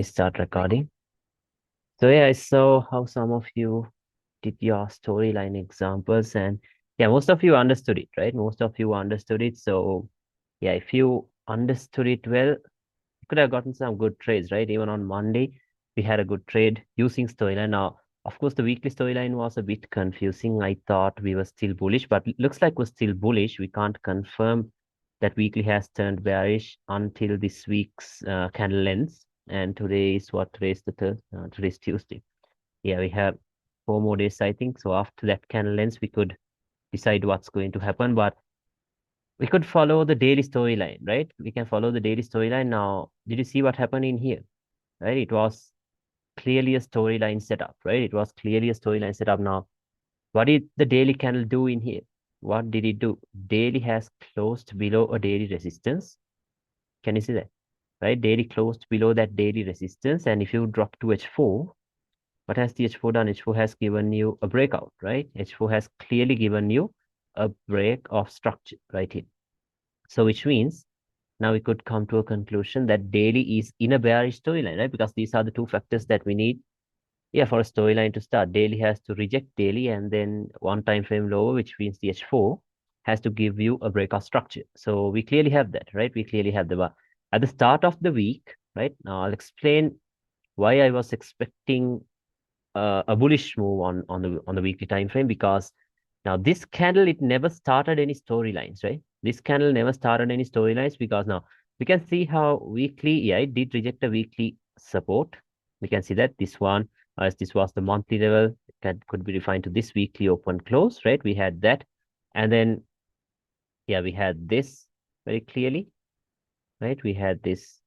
Start recording. So yeah, I saw how some of you did your storyline examples, and yeah, most of you understood it, right? Most of you understood it. So yeah, if you understood it well, you could have gotten some good trades, right? Even on Monday, we had a good trade using storyline. Now, of course, the weekly storyline was a bit confusing. I thought we were still bullish, but it looks like we're still bullish. We can't confirm that weekly has turned bearish until this week's candle ends. And today is what? Today's the third. Today's Tuesday. Yeah, we have 4 more days, I think. So after that candle ends, we could decide what's going to happen. But we could follow the daily storyline, right? We can follow the daily storyline. Now, did you see what happened in here? Right? It was clearly a storyline setup, right? It was clearly a storyline setup. Now, what did the daily candle do in here? What did it do? Daily has closed below a daily resistance. Can you see that? Right? Daily closed below that daily resistance. And if you drop to H4, what has the H4 done? H4 has given you a breakout, right? H4 has clearly given you a break of structure right here. So which means now we could come to a conclusion that daily is in a bearish storyline, right? Because these are the two factors that we need. Yeah, for a storyline to start, daily has to reject daily and then one time frame lower, which means the H4 has to give you a breakout structure. So we clearly have that, right? We clearly have the bar. At the start of the week, right? Now I'll explain why I was expecting a bullish move on the weekly time frame, because now this candle, it never started any storylines, right? This candle never started any storylines, because now we can see how weekly, yeah, it did reject a weekly support. We can see that this one, as this was the monthly level, could be refined to this weekly open close, right? We had that, and then yeah, we had this very clearly, right? We had this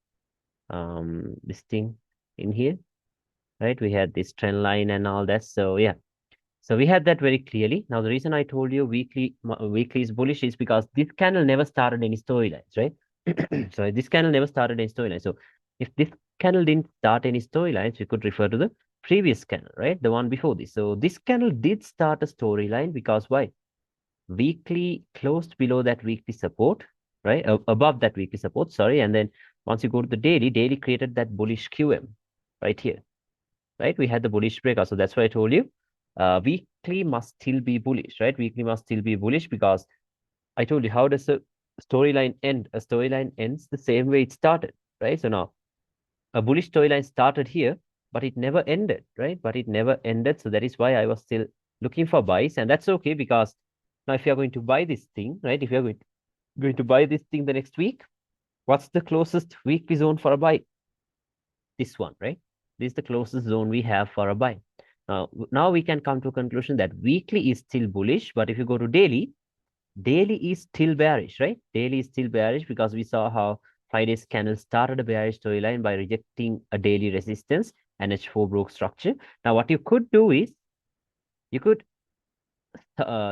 thing in here, right? We had this trend line and all that. So yeah, so we had that very clearly. Now, the reason I told you weekly is bullish is because this candle never started any storylines, right? So this candle never started any storylines. So if this candle didn't start any storylines, we could refer to the previous candle, right? The one before this. So this candle did start a storyline, because why? Weekly closed below that weekly support, right? Above that weekly support, sorry. And then once you go to the daily, daily created that bullish QM right here, right? We had the bullish breakout. So that's why I told you weekly must still be bullish, right? Weekly must still be bullish, because I told you, how does a storyline end? A storyline ends the same way it started, right? So now a bullish storyline started here, but it never ended, right? But it never ended. So that is why I was still looking for buys. And that's okay, because now if you're going to buy this thing, right? If you're going to buy this thing the next week, what's the closest weekly zone for a buy? This one, right? This is the closest zone we have for a buy. Now we can come to a conclusion that weekly is still bullish, but if you go to daily, daily is still bearish, right? Daily is still bearish, because we saw how Friday's candle started a bearish storyline by rejecting a daily resistance and H4 broke structure. Now, what you could do is you could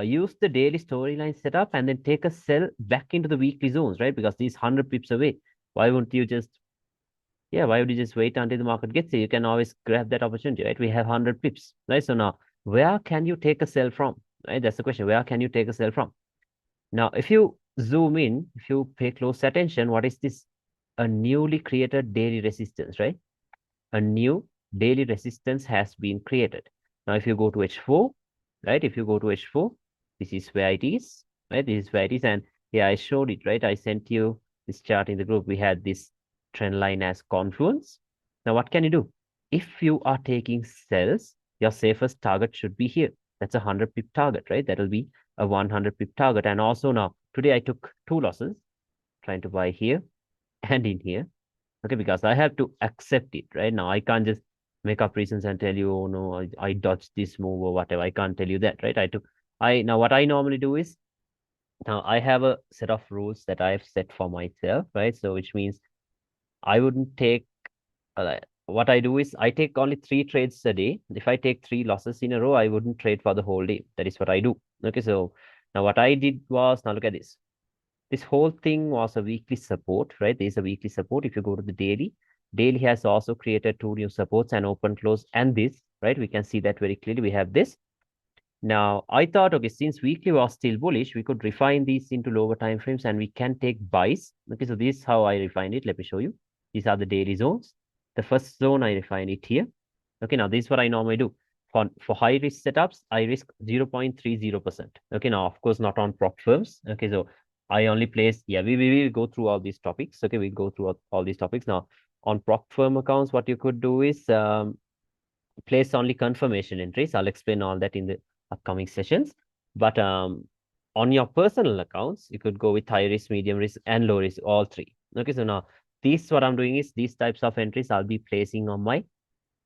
use the daily storyline setup and then take a sell back into the weekly zones, right? Because these 100 pips away. Why wouldn't you just Yeah, why would you just wait until the market gets here? You can always grab that opportunity, right? We have 100 pips, right? So now, where can you take a sell from, right? That's the question. Where can you take a sell from? Now, if you zoom in, if you pay close attention, what is this? A newly created daily resistance, right? A new daily resistance has been created. Now, if you go to H4, right? If you go to H4, this is where it is, right? This is where it is. And yeah, I showed it, right? I sent you this chart in the group. We had this trend line as confluence. Now, what can you do? If you are taking sells, your safest target should be here. That's a 100 pip target, right? That'll be a 100 pip target. And also now, today I took 2 losses, trying to buy here and in here. Okay, because I have to accept it, right? Now I can't just make up reasons and tell you, oh no, I dodged this move or whatever. I can't tell you that, right? Now what I normally do is, now I have a set of rules that I've set for myself, right? So which means I wouldn't take, what I do is I take only 3 trades a day. If I take 3 losses in a row, I wouldn't trade for the whole day. That is what I do. Okay, so now what I did was, now look at this. This whole thing was a weekly support, right? There's a weekly support. If you go to the daily, daily has also created 2 new supports, and open close and this, right? We can see that very clearly. We have this. Now, I thought, okay, since weekly was still bullish, we could refine these into lower time frames and we can take buys. Okay, so this is how I refined it. Let me show you. These are the daily zones. The first zone, I define it here. Okay, now this is what I normally do. For high risk setups, I risk 0.30%. Okay, now of course not on prop firms. Okay, so I only place, yeah, we will go through all these topics. Okay, we go through all these topics. Now on prop firm accounts, what you could do is place only confirmation entries. I'll explain all that in the upcoming sessions. But on your personal accounts, you could go with high risk, medium risk, and low risk, all three. Okay, so now this what I'm doing is these types of entries I'll be placing on my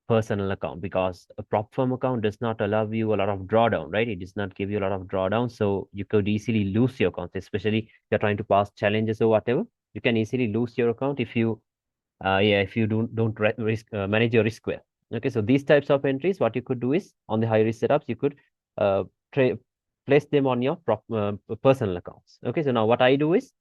personal account, because a prop firm account does not allow you a lot of drawdown, right? It does not give you a lot of drawdown. So you could easily lose your account, especially if you're trying to pass challenges or whatever. You can easily lose your account if you if you don't risk manage your risk well. Okay, so these types of entries, what you could do is on the high risk setups, you could uh, place them on your personal accounts. Okay, so now what I do is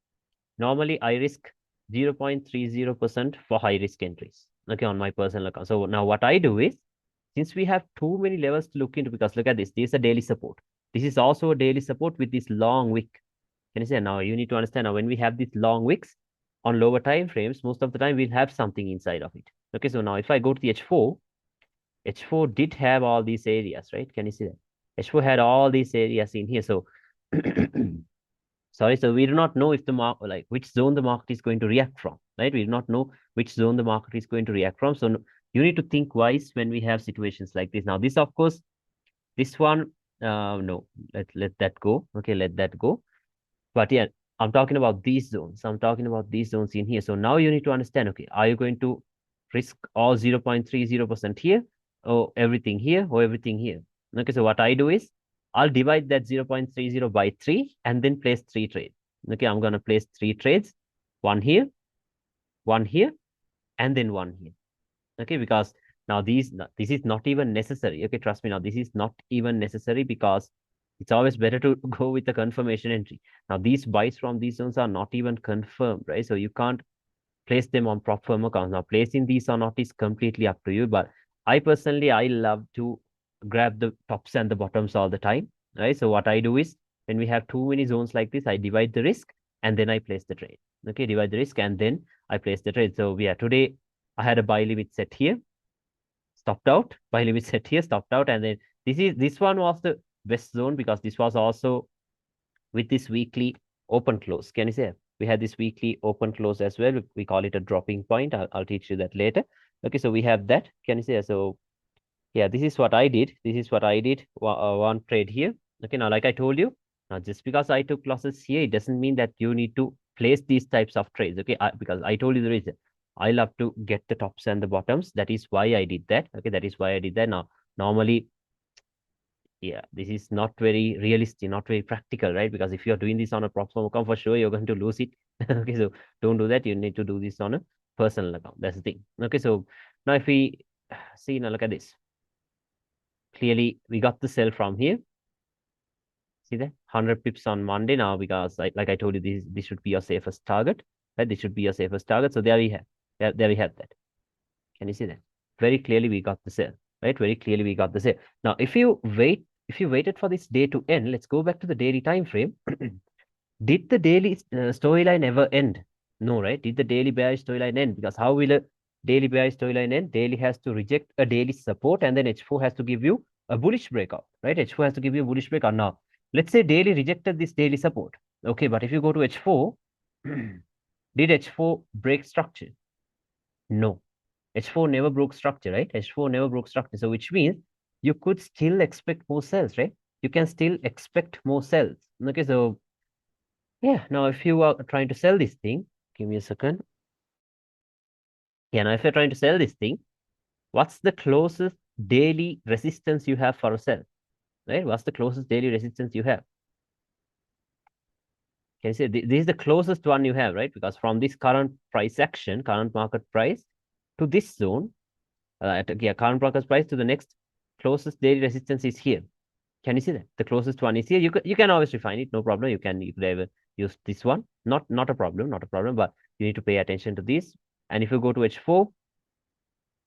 normally I risk 0.30% for high risk entries. Okay, on my personal account. So now what I do is, since we have too many levels to look into, because look at this, this is a daily support. This is also a daily support with this long wick. Can you say now you need to understand now when we have these long wicks on lower time frames, most of the time we'll have something inside of it. Okay, so now if I go to the H4, H4 did have all these areas, right? Can you see that? H4 had all these areas in here. So sorry, so we do not know if the market, like which zone the market is going to react from, right? We do not know which zone the market is going to react from. So you need to think wise when we have situations like this. Now, this, of course, this one, no, let that go. Okay, let that go. But yeah, I'm talking about these zones. I'm talking about these zones in here. So now you need to understand, okay, are you going to risk all 0.30% here, or everything here, or everything here? Okay, so what I do is I'll divide that 0.30 by 3 and then place 3 trades. Okay, I'm going to place 3 trades, one here, and then one here. Okay, because now this is not even necessary. Okay, trust me, now this is not even necessary, because it's always better to go with the confirmation entry. Now these buys from these zones are not even confirmed, right? So you can't place them on prop firm accounts. Now placing these or not is completely up to you, but I personally, I love to grab the tops and the bottoms all the time, right? So what I do is, when we have too many zones like this, I divide the risk and then I place the trade. Okay, divide the risk and then I place the trade. So yeah, today I had a buy limit set here, stopped out, buy limit set here, stopped out, and then this one was the best zone, because this was also with this weekly open close. Can you say we had this weekly open close as well? We call it a dropping point. I'll teach you that later. Okay, so we have that. Can you say so? Yeah, this is what I did. This is what I did. One trade here. Okay, now like I told you, now just because I took losses here, it doesn't mean that you need to place these types of trades. Okay, because I told you the reason. I love to get the tops and the bottoms. That is why I did that. Okay, that is why I did that. Now, normally, yeah, this is not very realistic, not very practical, right? Because if you're doing this on a prop firm account, for sure you're going to lose it. Okay, so don't do that. You need to do this on a personal account. That's the thing. Okay, so now if we see, now look at this. Clearly, we got the sell from here. See that 100 pips on Monday now, because like I told you, this should be your safest target, right? This should be your safest target. So there we have, there we have that. Can you see that? Very clearly, we got the sell, right? Very clearly, we got the sell. Now, if you waited for this day to end, let's go back to the daily time frame. Did the daily storyline ever end? No, right? Did the daily bearish storyline end? Because how will a daily bearish storyline end? Daily has to reject a daily support, and then H4 has to give you a bullish breakout, right? H4 has to give you a bullish breakout. Now, let's say daily rejected this daily support. Okay, but if you go to H4, did H4 break structure? No. H4 never broke structure, right? H4 never broke structure. So which means you could still expect more sells, right? You can still expect more sells. Okay, so yeah, now if you are trying to sell this thing, give me a second. Yeah, now if you're trying to sell this thing, what's the closest daily resistance you have for a sell, right? What's the closest daily resistance you have? Can you say this is the closest one you have, right? Because from this current price action, current market price to this zone, yeah, current market price to the next closest daily resistance is here. Can you see that? The closest one is here. You can always refine it, no problem. You could ever use this one. Not a problem, not a problem, but you need to pay attention to this. And if you go to H4,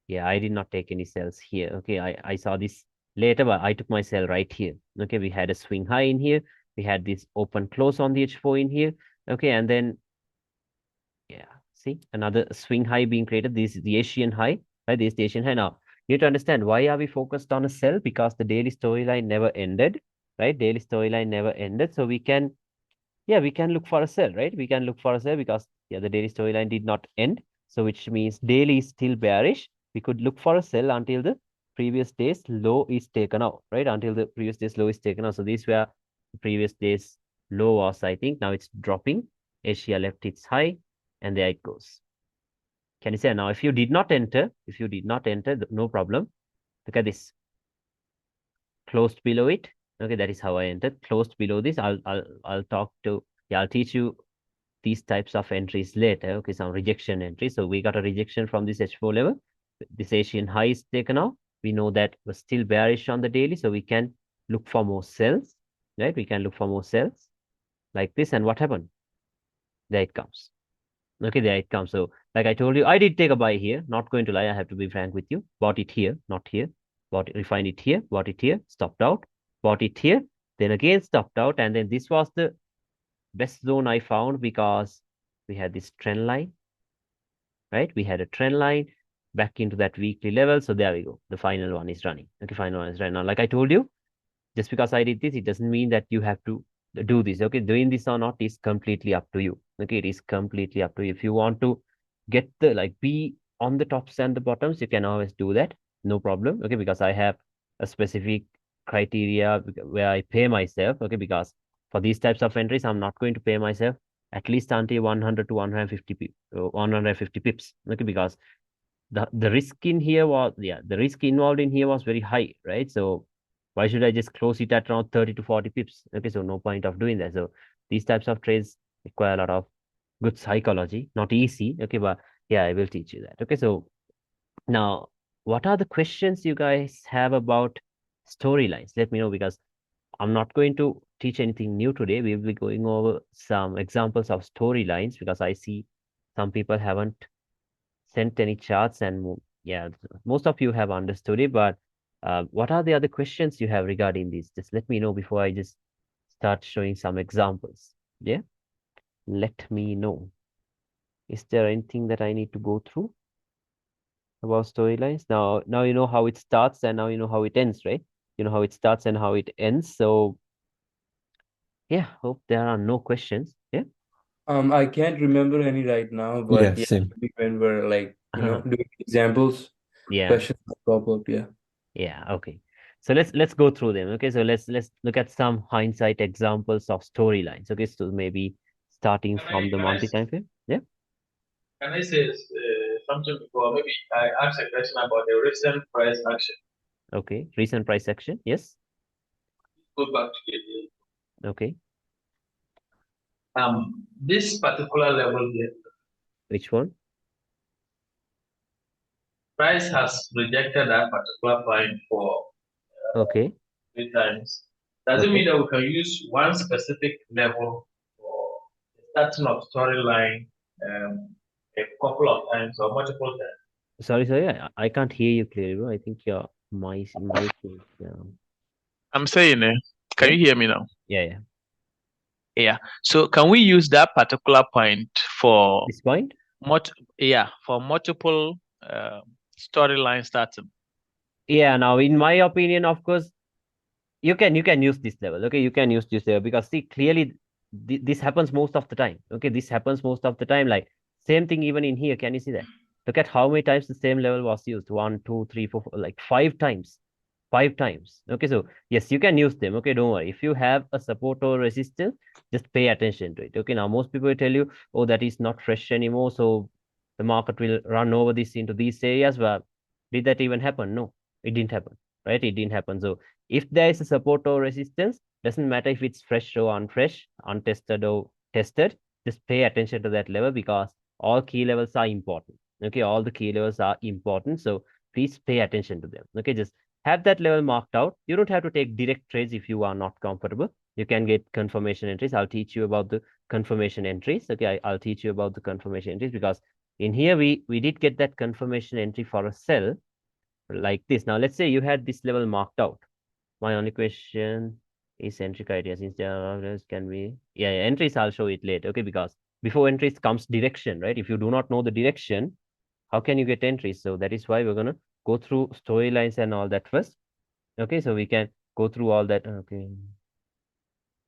yeah, I did not take any sells here. Okay, I saw this later, but I took my sell right here. Okay, we had a swing high in here. We had this open close on the H4 in here. Okay, and then, yeah, see, another swing high being created. This is the Asian high. right? This is the Asian high. Now, you need to understand why are we focused on a sell? Because the daily storyline never ended, right? Daily storyline never ended. So we can, yeah, we can look for a sell, right? We can look for a sell because, yeah, the daily storyline did not end. So which means daily is still bearish. We could look for a sell until the previous day's low is taken out, right? Until the previous day's low is taken out. So these were the previous day's low was, I think. Now it's dropping. Asia left its high, and there it goes. Can you say now, if you did not enter, no problem. Look at this. Closed below it. Okay, that is how I entered. Closed below this. I'll talk to, yeah, I'll teach you these types of entries later. Okay, some rejection entry. So we got a rejection from this H4 level. This Asian high is taken out. We know that we're still bearish on the daily, so we can look for more sells, right? We can look for more sells like this. And what happened? There it comes. Okay, there it comes. So, like I told you, I did take a buy here. Not going to lie, I have to be frank with you. Bought it here, not here. Refined it here, bought it here, stopped out, bought it here, then again stopped out. And then this was the best zone I found because we had this trend line, right? We had a trend line back into that weekly level. So there we go. The final one is running. Okay, final one is right now. Like I told you, just because I did this, it doesn't mean that you have to do this. Okay, doing this or not is completely up to you. Okay, it is completely up to you. If you want to get the like be on the tops and the bottoms, you can always do that. No problem. Okay, because I have a specific criteria where I pay myself. Okay, because for these types of entries, I'm not going to pay myself at least until 100 to 150 pips. Okay, because the risk in here was, yeah, the risk involved in here was very high, right? So why should I just close it at around 30 to 40 pips? Okay, so no point of doing that. So these types of trades require a lot of good psychology, not easy. Okay, but yeah, I will teach you that. Okay, so now what are the questions you guys have about storylines? Let me know because I'm not going to teach anything new today. We'll be going over some examples of storylines because I see some people haven't sent any charts and yeah, most of you have understood it, but what are the other questions you have regarding this? Just let me know before I just start showing some examples. Yeah, let me know. Is there anything that I need to go through about storylines? Now you know how it starts and now you know how it ends, right? You know how it starts and how it ends. So yeah, hope there are no questions. Yeah. I can't remember any right now, Yeah, but yeah, same. maybe when we're like, doing examples, Yeah. questions pop up. Yeah. Yeah, okay. So let's go through them. Okay, so let's look at some hindsight examples of storylines. Okay, so maybe starting Can I from the can I monthly time frame. Yeah. can I say something before? Maybe I asked a question about the recent price action. Okay. Recent price action. Yes. Go back to the Okay. this particular level here, Which one? price has rejected that particular point for Okay. 3 times. Does it Okay. mean that we can use one specific level for the starting of storyline a couple of times or multiple times? Sorry. I can't hear you clearly, bro. I think your mic is I'm saying, can yeah. you hear me now? Yeah. Yeah. So can we use that particular point for This point? multiple storyline starting? Yeah, now in my opinion, of course, you can use this level. Okay, you can use this level because see clearly this happens most of the time. Okay, this happens most of the time. Like same thing even in here. Can you see that? Look at how many times the same level was used. One, two, three, four, like 5 times. 5 times. Okay, so yes, you can use them. Okay, don't worry. If you have a support or resistance, just pay attention to it. Okay, now most people will tell you, oh, that is not fresh anymore. So the market will run over this into these areas. But did that even happen? No, it didn't happen. Right? It didn't happen. So if there is a support or resistance, doesn't matter if it's fresh or unfresh, untested or tested, just pay attention to that level because all key levels are important. Okay, all the key levels are important. So please pay attention to them. Okay, just have that level marked out. You don't have to take direct trades if you are not comfortable. You can get confirmation entries. I'll teach you about the confirmation entries. Okay, I'll teach you about the confirmation entries because in here we did get that confirmation entry for a sell like this. Now let's say you had this level marked out. My only question is entry criteria. Since there are others, can we? Yeah, entries. I'll show it later. Okay, because before entries comes direction, right? If you do not know the direction, how can you get entries? So that is why we're going to go through storylines and all that first. Okay, so we can go through all that. Okay.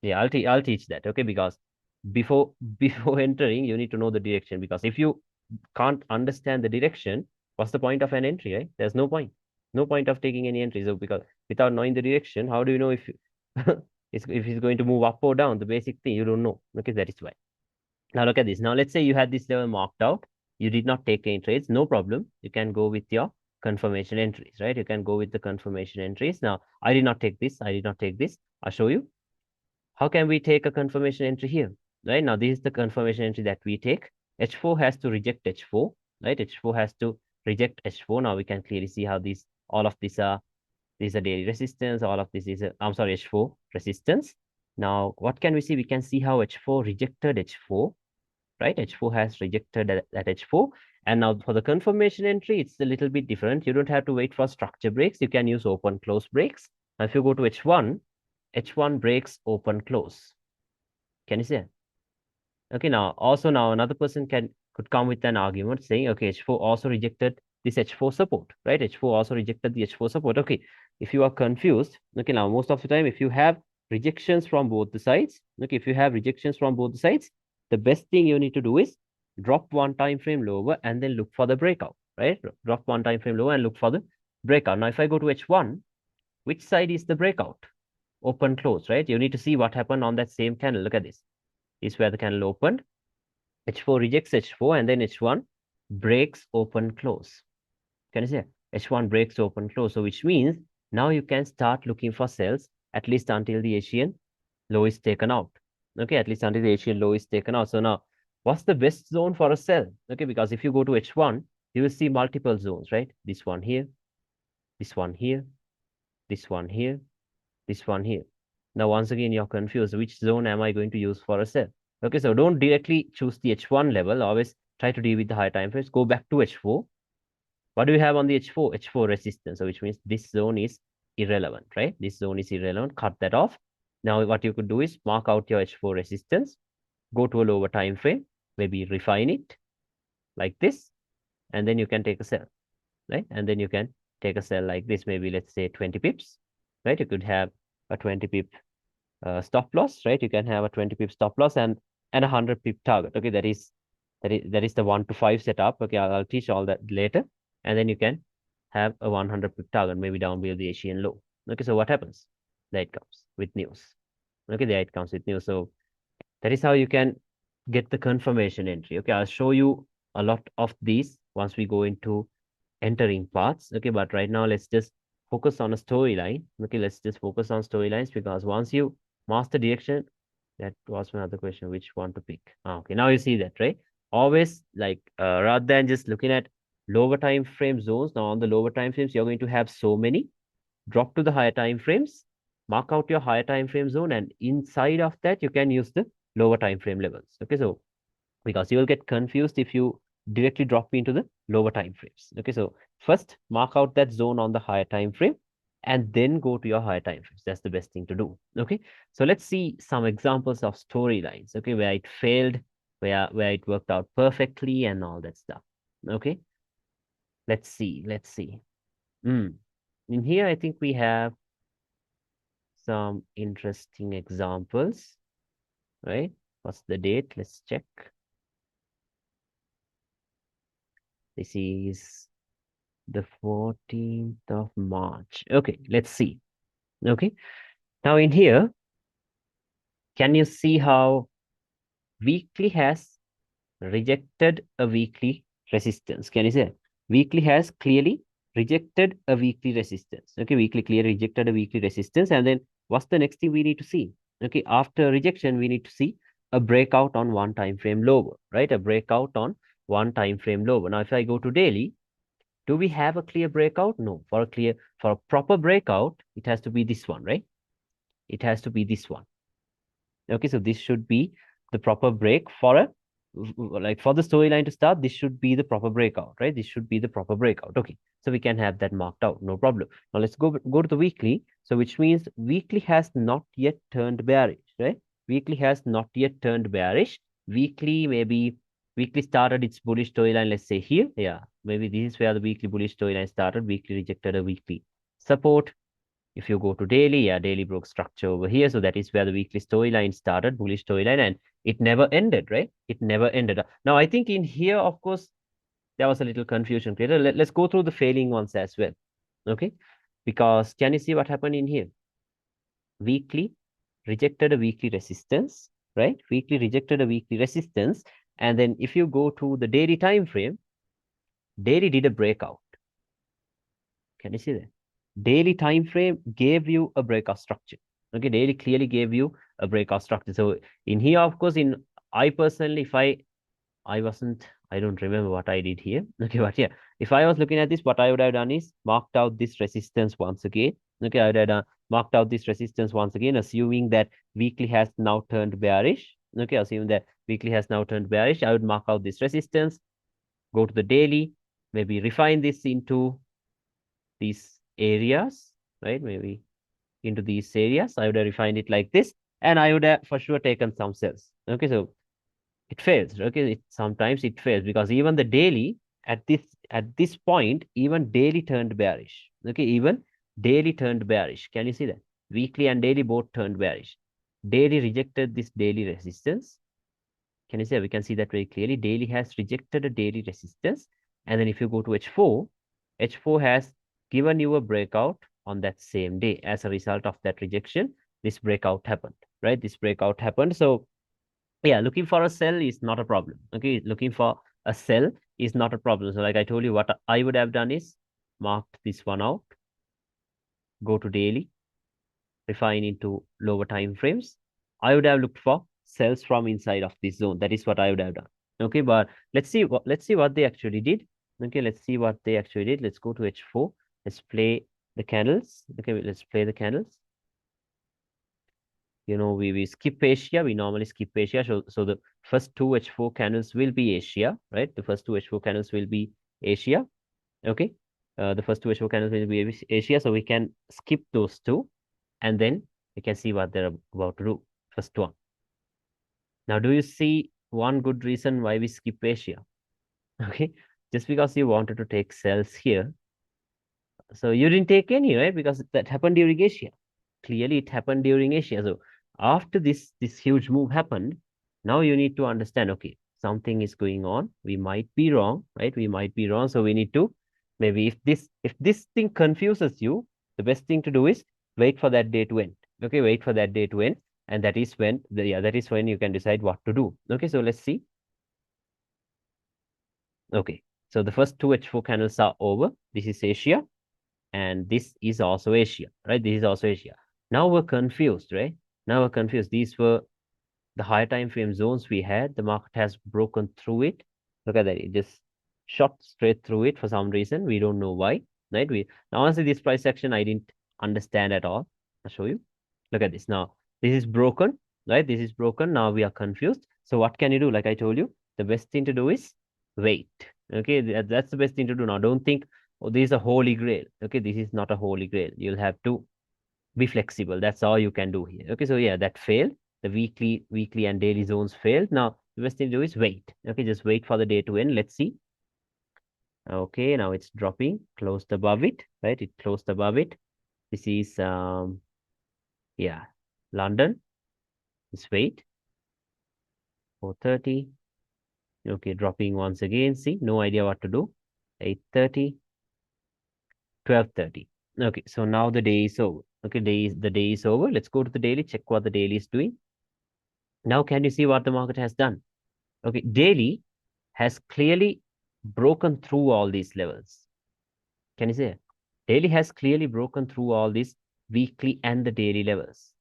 Yeah, I'll teach that. Okay, because before before entering, you need to know the direction. Because if you can't understand the direction, what's the point of an entry, right? There's no point. No point of taking any entry. So because without knowing the direction, how do you know if if it's going to move up or down? The basic thing you don't know. Okay, that is why. Now look at this. Now let's say you had this level marked out. You did not take any trades. No problem. You can go with your confirmation entries, right? You can go with the confirmation entries. Now I did not take this. I did not take this. I'll show you. How can we take a confirmation entry here? Right now, this is the confirmation entry that we take. H4 has to reject H4, right? H4 has to reject H4. Now we can clearly see how all of these are daily resistance. All of this is, I'm sorry, H4 resistance. Now, what can we see? We can see how H4 rejected H4, right? H4 has rejected that H4. And now for the confirmation entry, it's a little bit different. You don't have to wait for structure breaks. You can use open close breaks. Now, if you go to H1 breaks open close. Can you see it? Okay, now another person could come with an argument saying, okay, H4 also rejected this H4 support, right? H4 also rejected the H4 support. Okay, if you are confused, okay, now most of the time, if you have rejections from both the sides, okay, if you have rejections from both the sides, the best thing you need to do is drop one time frame lower and then look for the breakout, right? Drop one time frame lower and look for the breakout. Now, if I go to H1, which side is the breakout? Open, close, right? You need to see what happened on that same candle. Look at this. This is where the candle opened. H4 rejects H4 and then H1 breaks open, close. Can you see? H1 breaks open, close. So which means now you can start looking for sells at least until the Asian low is taken out. Okay, at least until the Asian low is taken out. So now, what's the best zone for a sell? Okay, because if you go to H1, you will see multiple zones, right? This one here, this one here, this one here, this one here. Now, once again, you're confused. Which zone am I going to use for a sell? Okay, so don't directly choose the H1 level. Always try to deal with the high time frames. Go back to H4. What do we have on the H4? H4 resistance. So which means this zone is irrelevant, right? This zone is irrelevant. Cut that off. Now, what you could do is mark out your H4 resistance. Go to a lower time frame. Maybe refine it like this. And then you can take a sell, right? And then you can take a sell like this. Maybe let's say 20 pips, right? You could have a 20 pip stop loss, right? You can have a 20 pip stop loss and a 100 pip target. Okay, that is the 1 to 5 setup. Okay, I'll teach all that later. And then you can have a 100 pip target, maybe down below the Asian low. Okay, so what happens? There it comes with news. Okay, there it comes with news. So that is how you can get the confirmation entry. Okay, I'll show you a lot of these once we go into entering parts. Okay, but right now let's just focus on a storyline. Okay, let's just focus on storylines because once you master direction, that was my other question, which one to pick. Okay, now you see that, right? Always like rather than just looking at lower time frame zones, now on the lower time frames, you're going to have so many. Drop to the higher time frames, mark out your higher time frame zone, and inside of that, you can use the lower time frame levels. Okay, so because you will get confused if you directly drop into the lower time frames. Okay, so first mark out that zone on the higher time frame and then go to your higher time frames. That's the best thing to do. Okay, so let's see some examples of storylines. Okay, where it failed, where it worked out perfectly, and all that stuff. Okay, let's see. In here, I think we have some interesting examples, right? What's the date? Let's check. This is the 14th of March. Okay, let's see. Okay, now in here, can you see how weekly has rejected a weekly resistance? Can you see? Weekly has clearly rejected a weekly resistance. Okay, weekly clearly rejected a weekly resistance. And then what's the next thing we need to see? Okay, after rejection, we need to see a breakout on one time frame lower, right? A breakout on one time frame lower. Now, if I go to daily, do we have a clear breakout? No. For a proper breakout, it has to be this one, right? It has to be this one. Okay, so this should be the proper break for for the storyline to start. This should be the proper breakout, right? This should be the proper breakout. Okay, so we can have that marked out, no problem. Now let's go to the weekly. So which means weekly has not yet turned bearish, right? Weekly has not yet turned bearish. Weekly started its bullish storyline. Let's say here, yeah, maybe this is where the weekly bullish storyline started. Weekly rejected a weekly support. If you go to daily, yeah, daily broke structure over here. So that is where the weekly storyline started, bullish storyline, and it never ended, right? It never ended. Now, I think in here, of course, there was a little confusion created. Let's go through the failing ones as well, okay? Because can you see what happened in here? Weekly rejected a weekly resistance, right? Weekly rejected a weekly resistance. And then if you go to the daily time frame, daily did a breakout. Can you see that? Daily time frame gave you a breakout structure. Okay, daily clearly gave you a breakout structure. So in here, of course, I personally, if I don't remember what I did here. Okay, but yeah, if I was looking at this, what I would have done is marked out this resistance once again. Okay, I would have marked out this resistance once again, assuming that weekly has now turned bearish. Okay, assuming that weekly has now turned bearish, I would mark out this resistance, go to the daily, maybe refine this into these areas, right? Maybe into these areas. I would have refined it like this, and I would have for sure taken some cells. Okay, so it fails. Okay, sometimes it fails because even the daily at this point, even daily turned bearish. Okay, even daily turned bearish. Can you see that? Weekly and daily both turned bearish. Daily rejected this daily resistance. Can you see? We can see that very clearly. Daily has rejected a daily resistance. And then if you go to H4, H4 has given you a breakout on that same day. As a result of that rejection, this breakout happened, right? This breakout happened. So yeah, looking for a sell is not a problem. Okay, looking for a sell is not a problem. So like I told you, what I would have done is marked this one out, go to daily, refine into lower time frames. I would have looked for sells from inside of this zone. That is what I would have done. Okay, but let's see what they actually did. Okay, let's see what they actually did. Let's go to H4. Let's play the candles. Okay, let's play the candles. We skip Asia. We normally skip Asia. So the first two H4 candles will be Asia, right? The first two H4 candles will be Asia. Okay. The first two H4 candles will be Asia. So we can skip those two, and then we can see what they're about to do. First one. Now, do you see one good reason why we skip Asia? Okay. Just because you wanted to take cells here. So you didn't take any, right? Because that happened during Asia. Clearly, it happened during Asia. So after this huge move happened, now you need to understand, okay, something is going on. We might be wrong, right? We might be wrong. So we need to maybe if this thing confuses you, the best thing to do is wait for that day to end. Okay, wait for that day to end. And that is when that is when you can decide what to do. Okay, so let's see. Okay, so the first two H4 candles are over. This is Asia. And this is also Asia, right? This is also Asia. Now we're confused, right? Now we're confused. These were the higher time frame zones we had. The market has broken through it. Look at that. It just shot straight through it for some reason. We don't know why, right? Now, honestly, this price action, I didn't understand at all. I'll show you. Look at this. Now, this is broken, right? This is broken. Now we are confused. So what can you do? Like I told you, the best thing to do is wait. Okay, that's the best thing to do now. Don't think, oh, this is a holy grail. Okay, this is not a holy grail. You'll have to be flexible. That's all you can do here. Okay, so yeah, that failed. The weekly and daily zones failed. Now, the best thing to do is wait. Okay, just wait for the day to end. Let's see. Okay, now it's dropping, closed above it, right? It closed above it. This is yeah, London. Let's wait. 4:30. Okay, dropping once again. See, no idea what to do. 8:30. 12:30. Okay, so now the day is over. Okay, the day is over. Let's go to the daily, check what the daily is doing. Now, can you see what the market has done? Okay, daily has clearly broken through all these levels. Can you see it? Daily has clearly broken through all these weekly and the daily levels.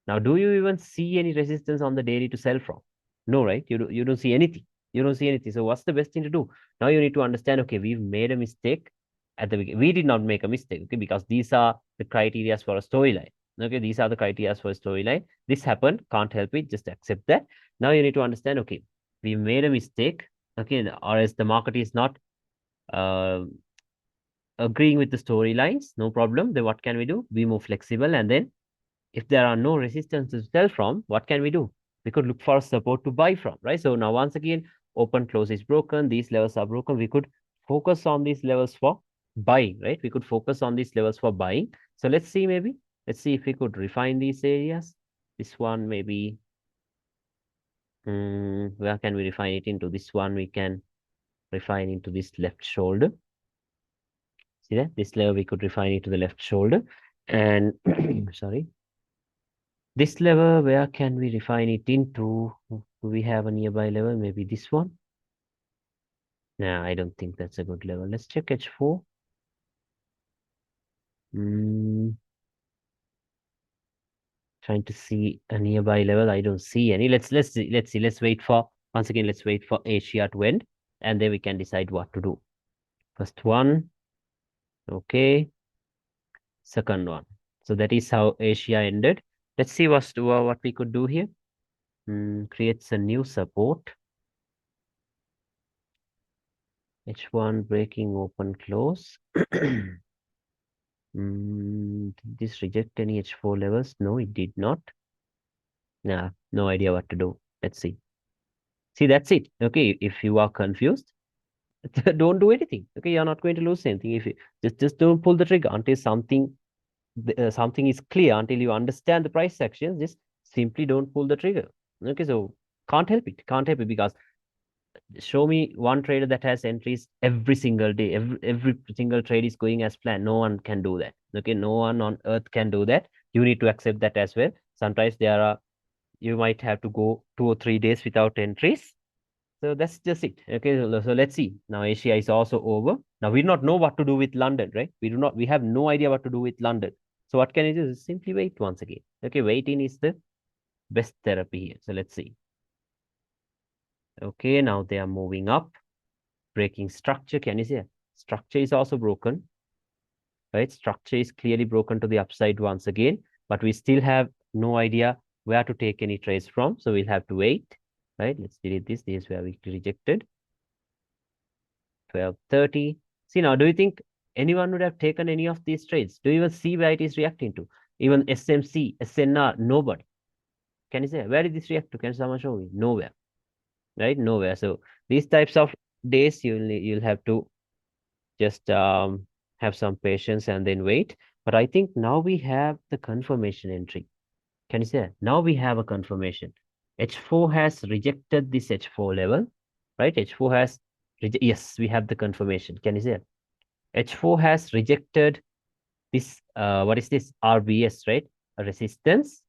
Now, do you even see any resistance on the daily to sell from? No, right? You don't see anything. You don't see anything. So what's the best thing to do? Now you need to understand, okay, we've made a mistake at the beginning. We did not make a mistake, okay, because these are the criteria for a storyline. Okay, these are the criteria for a storyline. This happened, can't help it, just accept that. Now you need to understand, okay, we made a mistake, okay, or as the market is not uh, agreeing with the storylines, no problem. Then what can we do? Be more flexible. And then if there are no resistance to sell from, what can we do? We could look for support to buy from, right? So now once again, open close is broken. These levels are broken. We could focus on these levels for buying, right? We could focus on these levels for buying. So let's see, maybe. Let's see if we could refine these areas. This one, maybe. Where can we refine it into? This one, we can refine into this left shoulder. See that? This level, we could refine it to the left shoulder. And, sorry. This level, where can we refine it into? Do we have a nearby level? Maybe this one? No, I don't think that's a good level. Let's check H4. Trying to see a nearby level. I don't see any. Let's see. Let's wait for once again. Let's wait for Asia to end, and then we can decide what to do. First one, okay. Second one. So that is how Asia ended. Let's see what we could do here. Creates a new support. H1 breaking open close. Did this reject any H4 levels? No, it did not. Nah, no idea what to do. Let's see. See, that's it. Okay, if you are confused, don't do anything. Okay, you're not going to lose anything. If you just don't pull the trigger until something is clear, until you understand the price sections, just simply don't pull the trigger. Okay, so can't help it. Can't help it because show me one trader that has entries every single day. Every single trade is going as planned. No one can do that. Okay, no one on earth can do that. You need to accept that as well. Sometimes you might have to go 2 or 3 days without entries. So that's just it. Okay, so let's see. Now Asia is also over. Now we do not know what to do with London, right? We have no idea what to do with London. So what can you do? Simply wait once again. Okay, waiting is the best therapy here. So let's see. Okay, now they are moving up, breaking structure. Can you see? Structure is also broken, right? Structure is clearly broken to the upside once again, but we still have no idea where to take any trades from. So we'll have to wait, right? Let's delete this. This is where we rejected. 12:30. See now, do you think anyone would have taken any of these trades? Do you even see where it is reacting to? Even SMC, SNR, nobody. Can you say where did this react to? Can someone show me? Nowhere, right? Nowhere. So these types of days you'll have to just have some patience and then wait. But I think now we have the confirmation entry. Can you say that? Now we have a confirmation. H4 has rejected this H4 level, right? H4 has, yes, we have the confirmation. Can you say that? H4 has rejected this, what is this? RBS, right? A resistance,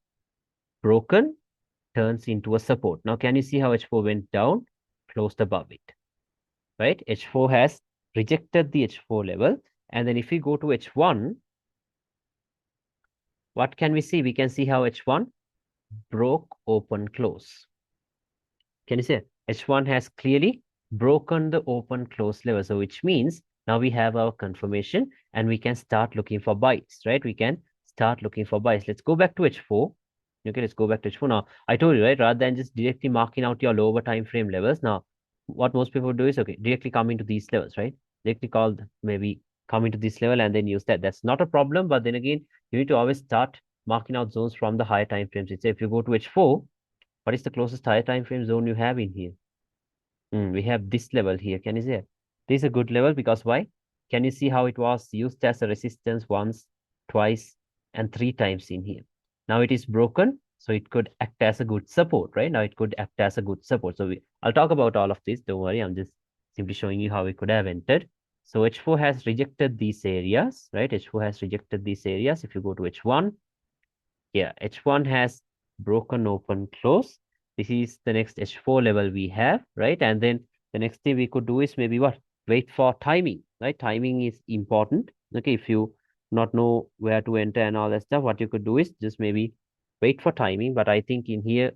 broken, turns into a support. Now, can you see how H4 went down, closed above it, right? H4 has rejected the H4 level. And then if we go to H1, what can we see? We can see how H1 broke, open, close. Can you see? H1 has clearly broken the open close level. So which means now we have our confirmation and we can start looking for buys, right? We can start looking for buys. Let's go back to H4. Okay, let's go back to H4. Now, I told you, right, rather than just directly marking out your lower time frame levels. Now, what most people do is, okay, directly come into these levels, right? Directly called, maybe come into this level and then use that. That's not a problem. But then again, you need to always start marking out zones from the higher time frames. It's if you go to H4, what is the closest higher time frame zone you have in here? We have this level here. Can you see it? This is a good level because why? Can you see how it was used as a resistance once, twice, and 3 times in here? Now it is broken, so it could act as a good support, right? Now it could act as a good support. So I'll talk about all of this. Don't worry, I'm just simply showing you how we could have entered. So H4 has rejected these areas, right? H4 has rejected these areas. If you go to H1, yeah, H1 has broken open close. This is the next H4 level we have, right? And then the next thing we could do is maybe what? Wait for timing, right? Timing is important. Okay, if you not know where to enter and all that stuff, what you could do is just maybe wait for timing. But I think in here,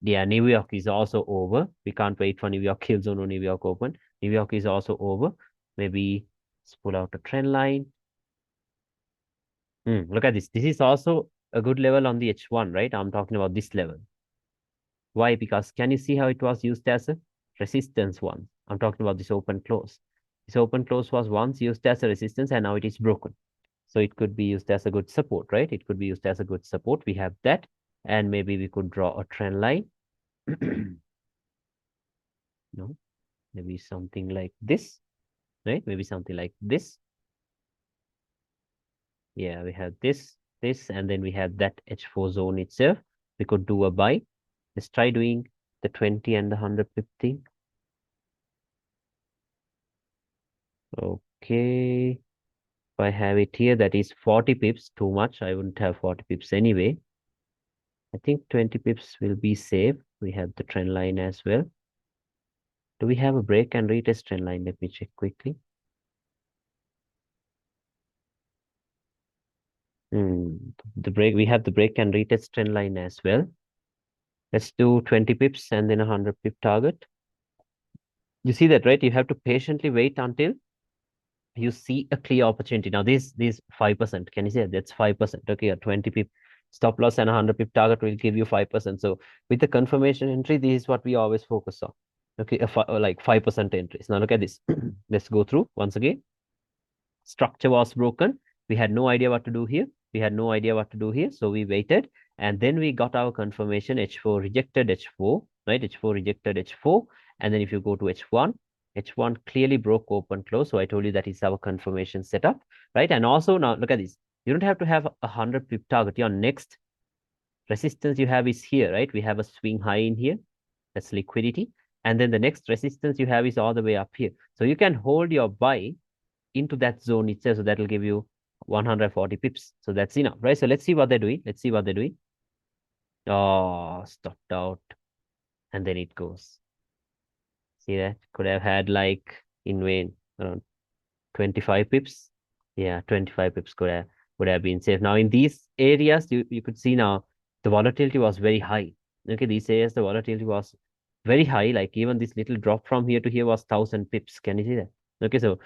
yeah, New York is also over. We can't wait for New York Hill Zone or New York Open. New York is also over. Maybe let's pull out a trend line. Look at this. This is also a good level on the H1, right? I'm talking about this level. Why? Because can you see how it was used as a resistance once? I'm talking about this open close. This open close was once used as a resistance and now it is broken. So it could be used as a good support, right? It could be used as a good support. We have that. And maybe we could draw a trend line. No, maybe something like this. right? Maybe something like this. Yeah, we have this, and then we have that H4 zone itself. We could do a buy. Let's try doing the 20 and the 100 pip thing. Okay. If I have it here, that is 40 pips, too much. I wouldn't have 40 pips anyway. I think 20 pips will be safe. We have the trend line as well. Do we have a break and retest trend line? Let me check quickly. The break, we have the break and retest trend line as well. Let's do 20 pips and then a 100 pip target. You see that, right? You have to patiently wait until you see a clear opportunity. Now, this 5%. Can you see that? That's 5%. Okay, a 20 pip stop loss and a 100 pip target will give you 5%. So with the confirmation entry, this is what we always focus on. Okay, like 5% entries. Now look at this. Let's go through once again. Structure was broken. We had no idea what to do here. So we waited, and then we got our confirmation. H4 rejected H4, right? H4 rejected H4. And then if you go to H1, H1 clearly broke open close. So I told you that is our confirmation setup, right? And also now look at this. You don't have to have a 100 pip target. Your next resistance you have is here, right? We have a swing high in here. That's liquidity. And then the next resistance you have is all the way up here. So you can hold your buy into that zone itself. So that will give you 140 pips. So that's enough, right? So let's see what they're doing. Oh, stopped out. And then it goes. See that? Could have had like in vain around 25 pips. Yeah, 25 pips would have been safe. Now in these areas, you could see now the volatility was very high. Okay, these areas the volatility was very high. Like even this little drop from here to here was 1,000 pips. Can you see that? Okay, so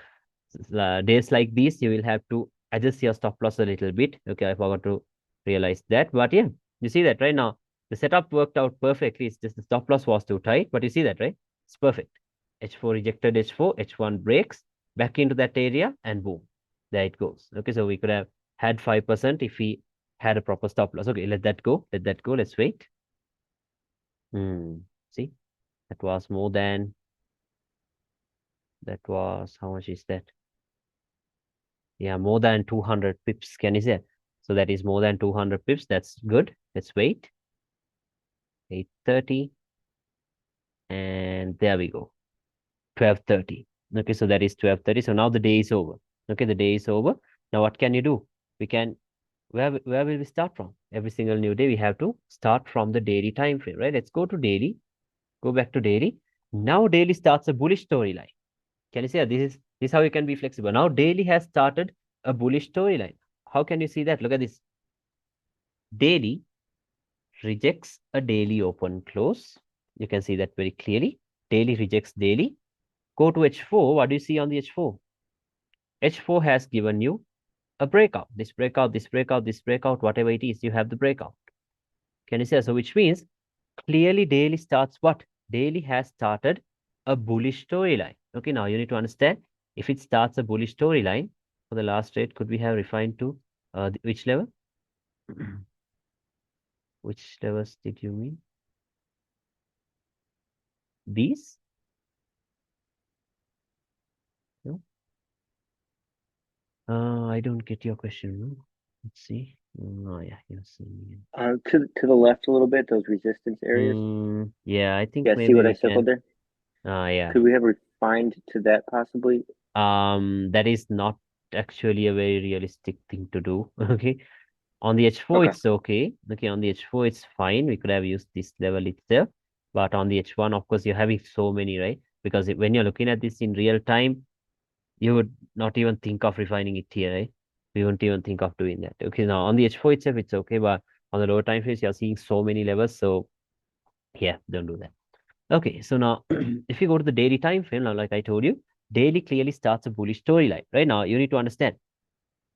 days like these, you will have to adjust your stop loss a little bit. Okay, I forgot to realize that. But yeah, you see that right now. The setup worked out perfectly. It's just the stop loss was too tight, but you see that, right? It's perfect. H4 rejected H4, H1 breaks back into that area, and boom, there it goes. Okay, so we could have had 5% if we had a proper stop loss. Okay, let that go. Let's wait. See, that was more than, that was, how much is that? Yeah, more than 200 pips. Can you say? So that is more than 200 pips. That's good. Let's wait. 8:30. And there we go. 12:30. Okay, so that is 12:30. So now the day is over. Okay, the day is over. Now what can you do? We can, where will we start from? Every single new day, we have to start from the daily time frame, right? Let's go to daily. Go back to daily. Now daily starts a bullish storyline. Can you see that? This is how you can be flexible. Now daily has started a bullish storyline. How can you see that? Look at this. Daily rejects a daily open close. You can see that very clearly. Daily rejects daily. Go to H4. What do you see on the H4? H4 has given you a breakout. This breakout, this breakout, this breakout, whatever it is, you have the breakout. Can you see? So which means clearly daily starts what? Daily has started a bullish storyline. Okay, now you need to understand if it starts a bullish storyline for the last trade, could we have refined to which level? Which levels did you mean? These? No? I don't get your question. No? Let's see. Oh yeah, you're seeing To the left a little bit, those resistance areas. Yeah, I think Yeah, maybe see what I we circled can. there? Yeah. Could we have refined to that possibly? That is not actually a very realistic thing to do. Okay. On the H4, Okay. it's okay. Okay, on the H4, it's fine. We could have used this level itself. But on the H1, of course, you're having so many, right? Because when you're looking at this in real time, you would not even think of refining it here, right? You wouldn't even think of doing that. Okay, now on the H4 itself, it's okay. But on the lower time frames, you're seeing so many levels. So yeah, don't do that. Okay, so now if you go to the daily time frame, now like I told you, daily clearly starts a bullish storyline. Right now, you need to understand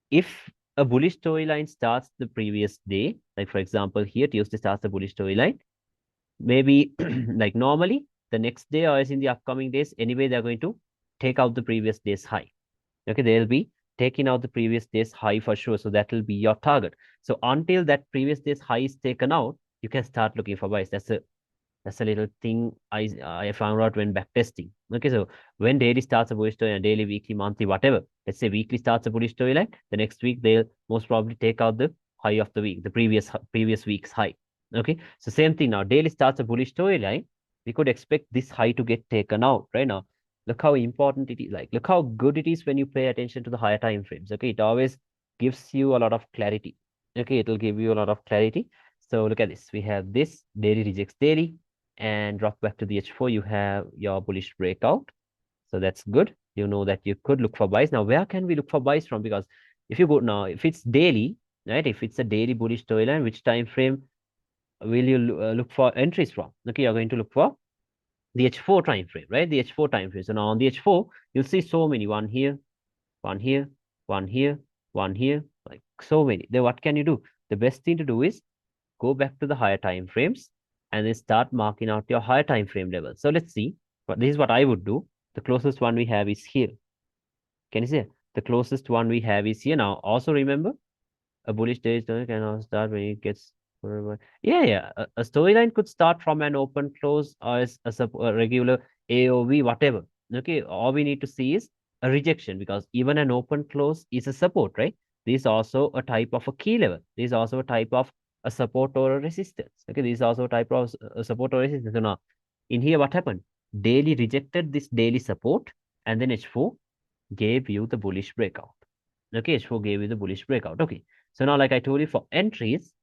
if a bullish storyline starts the previous day, like for example, here Tuesday starts the bullish storyline, maybe like normally the next day or as in the upcoming days, anyway, they're going to take out the previous day's high. Okay, they'll be taking out the previous day's high for sure. So that will be your target. So until that previous day's high is taken out, you can start looking for buys. That's a That's a little thing I found out when backtesting. Okay, so when daily starts a bullish storyline, daily, weekly, monthly, whatever. Let's say weekly starts a bullish storyline. The next week they'll most probably take out the high of the week, the previous week's high. Okay, so same thing now. Daily starts a bullish storyline. We could expect this high to get taken out right now. Look how important it is. Like, look how good it is when you pay attention to the higher time frames. Okay, it always gives you a lot of clarity. Okay, it'll give you a lot of clarity. So look at this. We have this daily rejects daily and drop back to the H4. You have your bullish breakout. So that's good. You know that you could look for buys. Now, where can we look for buys from? Because if you go now, if it's daily, right? If it's a daily bullish storyline, which time frame will you look for entries from? Okay, you're going to look for the H4 time frame, right? The H4 time frame. So now on the H4, you'll see so many. One here, one here, one here, one here, like so many. Then what can you do? The best thing to do is go back to the higher time frames and then start marking out your higher time frame level. So let's see. But this is what I would do. The closest one we have is here. Can you see? The closest one we have is here. Now, also remember, a bullish day can also start when it gets yeah. A storyline could start from an open close or as a regular AOV, whatever. Okay, all we need to see is a rejection because even an open close is a support, right? This is also a type of a key level. This is also a type of a support or a resistance. Okay, this is also a type of a support or resistance. So now, in here, what happened? Daily rejected this daily support, and then H4 gave you the bullish breakout. Okay, H4 gave you the bullish breakout. Okay, so now, like I told you, for entries,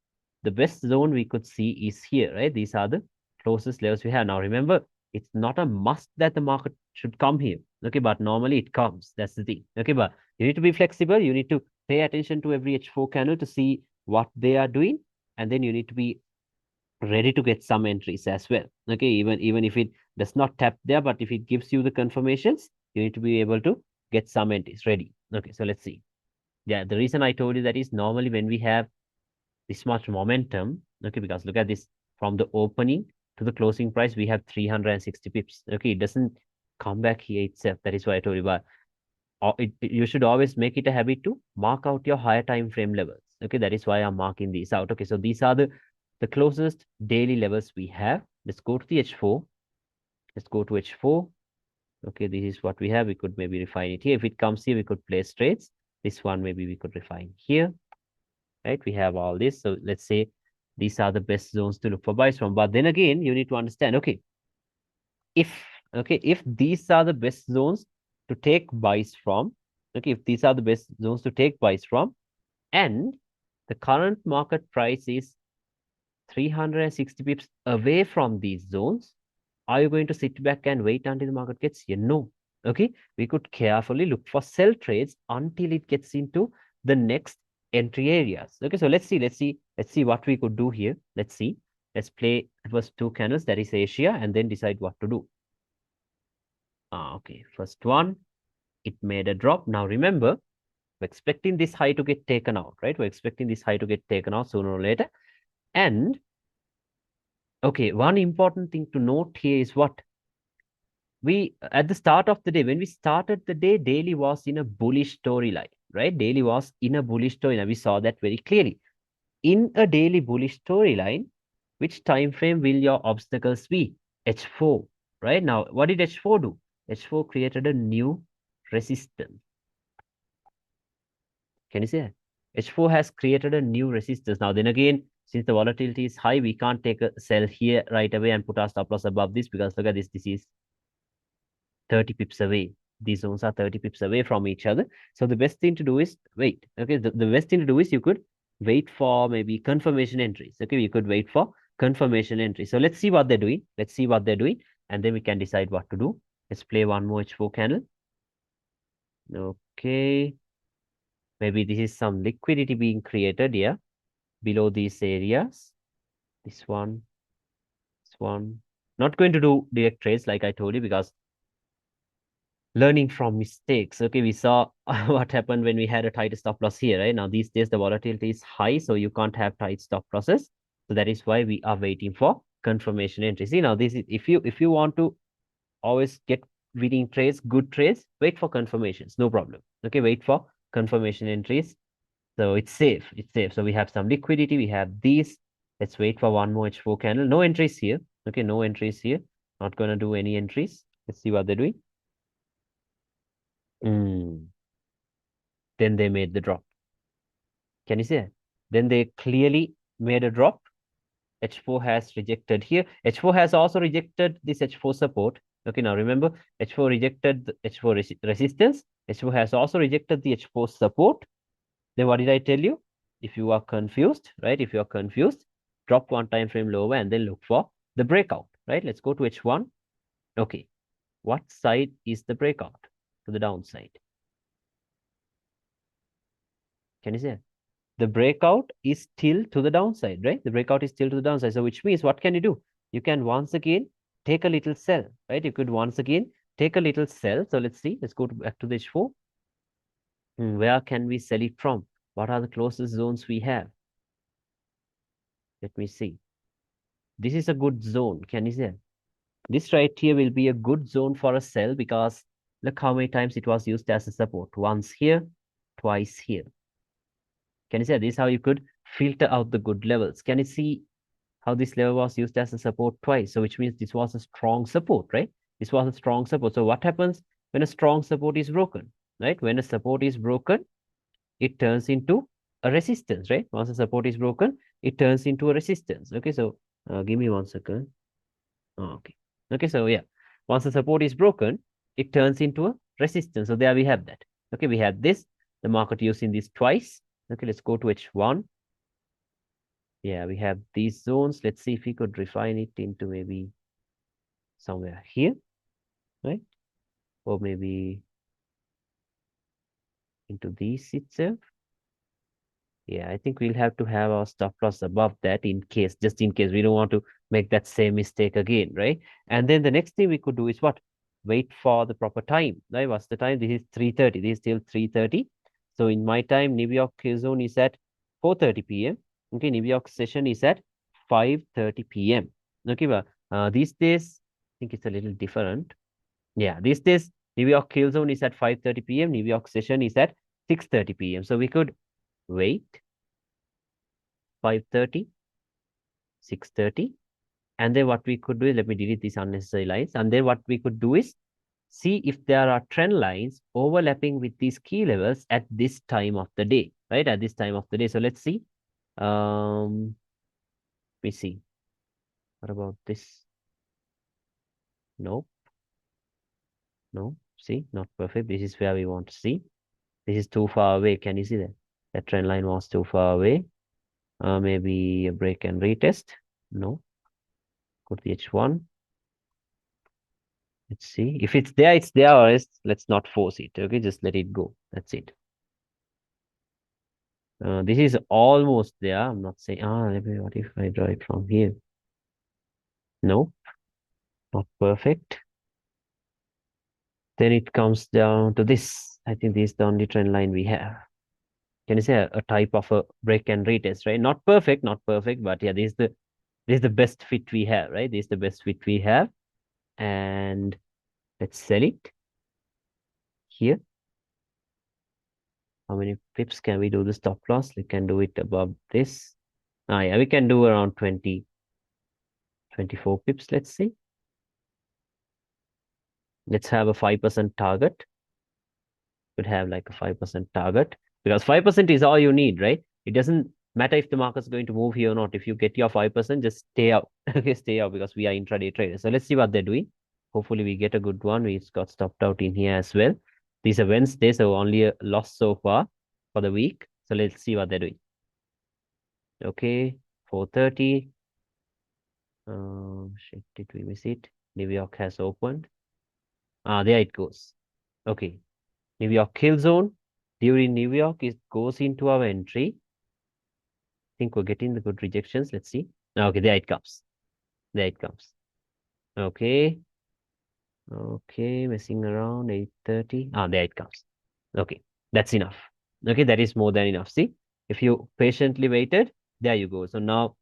the best zone we could see is here, right? These are the closest levels we have. Now, remember, it's not a must that the market should come here. Okay, but normally it comes. That's the thing. Okay, but you need to be flexible. You need to pay attention to every H4 candle to see what they are doing. And then you need to be ready to get some entries as well. Okay, even if it does not tap there, but if it gives you the confirmations, you need to be able to get some entries ready. Okay, so let's see. Yeah, the reason I told you that is normally when we have this much momentum, okay, because look at this, from the opening to the closing price, we have 360 pips. Okay, it doesn't come back here itself. That is why I told you, but you should always make it a habit to mark out your higher time frame levels. Okay, that is why I'm marking these out. Okay, so these are the closest daily levels we have. Let's go to the H4. Let's go to H4. Okay, this is what we have. We could maybe refine it here. If it comes here, we could place trades. This one maybe we could refine here. Right, we have all this. So let's say these are the best zones to look for buys from. But then again, you need to understand, okay, if these are the best zones to take buys from, okay, if these are the best zones to take buys from, and the current market price is 360 pips away from these zones, are you going to sit back and wait until the market gets here? No. Okay, we could carefully look for sell trades until it gets into the next entry areas. Okay, so let's see what we could do here. Let's play first two candles, that is Asia, and then decide what to do. Okay, first one, it made a drop. Now remember, we're expecting this high to get taken out, right? We're expecting this high to get taken out sooner or later. And okay, one important thing to note here is what? We, at the start of the day, when we started the day, daily was in a bullish storyline, right? Daily was in a bullish storyline. We saw that very clearly. In a daily bullish storyline, which time frame will your obstacles be? H4, right? Now, what did H4 do? H4 created a new resistance. Can you see that? H4 has created a new resistance. Now, then again, since the volatility is high, we can't take a sell here right away and put our stop loss above this because look at this. This is 30 pips away. These zones are 30 pips away from each other. So the best thing to do is wait. Okay, the best thing to do is you could wait for maybe confirmation entries. Okay, you could wait for confirmation entries. So let's see what they're doing. Let's see what they're doing. And then we can decide what to do. Let's play one more H4 candle. Okay. Maybe this is some liquidity being created here below these areas. This one. Not going to do direct trades like I told you because learning from mistakes. Okay, we saw what happened when we had a tight stop loss here, right? Now, these days, the volatility is high, so you can't have tight stop losses. So that is why we are waiting for confirmation entries. See, now, this is if you want to always get winning trades, good trades, wait for confirmations, no problem. Okay, wait for confirmation entries. So it's safe. It's safe. So we have some liquidity. We have these. Let's wait for one more H4 candle. No entries here. Okay, no entries here. Not going to do any entries. Let's see what they're doing. Then they made the drop. Can you see that? Then they clearly made a drop. H4 has rejected here. H4 has also rejected this H4 support. Okay, now remember, H4 rejected the H4 resistance. H4 has also rejected the H4 support. Then what did I tell you? If you are confused, right? If you are confused, drop one time frame lower and then look for the breakout, right? Let's go to H1. Okay, what side is the breakout? To the downside. Can you see it? The breakout is still to the downside, right? The breakout is still to the downside. So which means what can you do? You can once again take a little sell, right? You could once again take a little sell. So let's see. Let's go back to the H4. Where can we sell it from? What are the closest zones we have? Let me see. This is a good zone. Can you see? This right here will be a good zone for a sell because look how many times it was used as a support. Once here, twice here. Can you see? This is how you could filter out the good levels. Can you see how this level was used as a support twice? So which means this was a strong support, right? This was a strong support. So what happens when a strong support is broken, right? When a support is broken, it turns into a resistance, right? Once a support is broken, it turns into a resistance. Okay, so give me 1 second. Okay. Okay, so yeah, once the support is broken, it turns into a resistance. So there we have that. Okay, we had this, the market using this twice. Okay, let's go to H1. Yeah, we have these zones. Let's see if we could refine it into maybe somewhere here, right? Or maybe into these itself. Yeah, I think we'll have to have our stop loss above that in case, just in case we don't want to make that same mistake again, right? And then the next thing we could do is what? Wait for the proper time, right? What's the time? This is 3:30. This is still 3:30. So in my time, New York zone is at 4:30 p.m. Okay, New York session is at 5:30 p.m. Okay, but these days, I think it's a little different. Yeah, these days, New York kill zone is at 5:30 p.m. New York session is at 6:30 p.m. So we could wait 5:30, 6:30. And then what we could do is, let me delete these unnecessary lines. And then what we could do is see if there are trend lines overlapping with these key levels at this time of the day, right? At this time of the day. So let's see. We see. What about this? No. No. See, not perfect. This is where we want to see. This is too far away. Can you see that? That trend line was too far away. Maybe a break and retest. No. Go to the H1. Let's see. If it's there, it's there, or else let's not force it. Okay, just let it go. That's it. This is almost there. I'm not saying, what if I draw it from here? No, not perfect. Then it comes down to this. I think this is the only trend line we have. Can you say a type of a break and retest, right? Not perfect, but yeah, this is the best fit we have, right? This is the best fit we have. And let's sell it here. How many pips can we do the stop loss? We can do it above this. Yeah, we can do around 20, 24 pips, let's see. Let's have a 5% target. Could have like a 5% target because 5% is all you need, right? It doesn't matter if the market's going to move here or not. If you get your 5%, just stay out. Okay, stay out because we are intraday traders. So let's see what they're doing. Hopefully we get a good one. We got stopped out in here as well. These are Wednesday, so only a loss so far for the week. So let's see what they're doing. Okay, 4:30. Shit, did we miss it? New York has opened. There it goes. Okay, New York kill zone. During New York, it goes into our entry. I think we're getting the good rejections. Let's see. Okay, there it comes. There it comes. Okay. Okay, messing around 8:30. There it comes. Okay, that's enough. Okay, that is more than enough. See, if you patiently waited, there you go. So now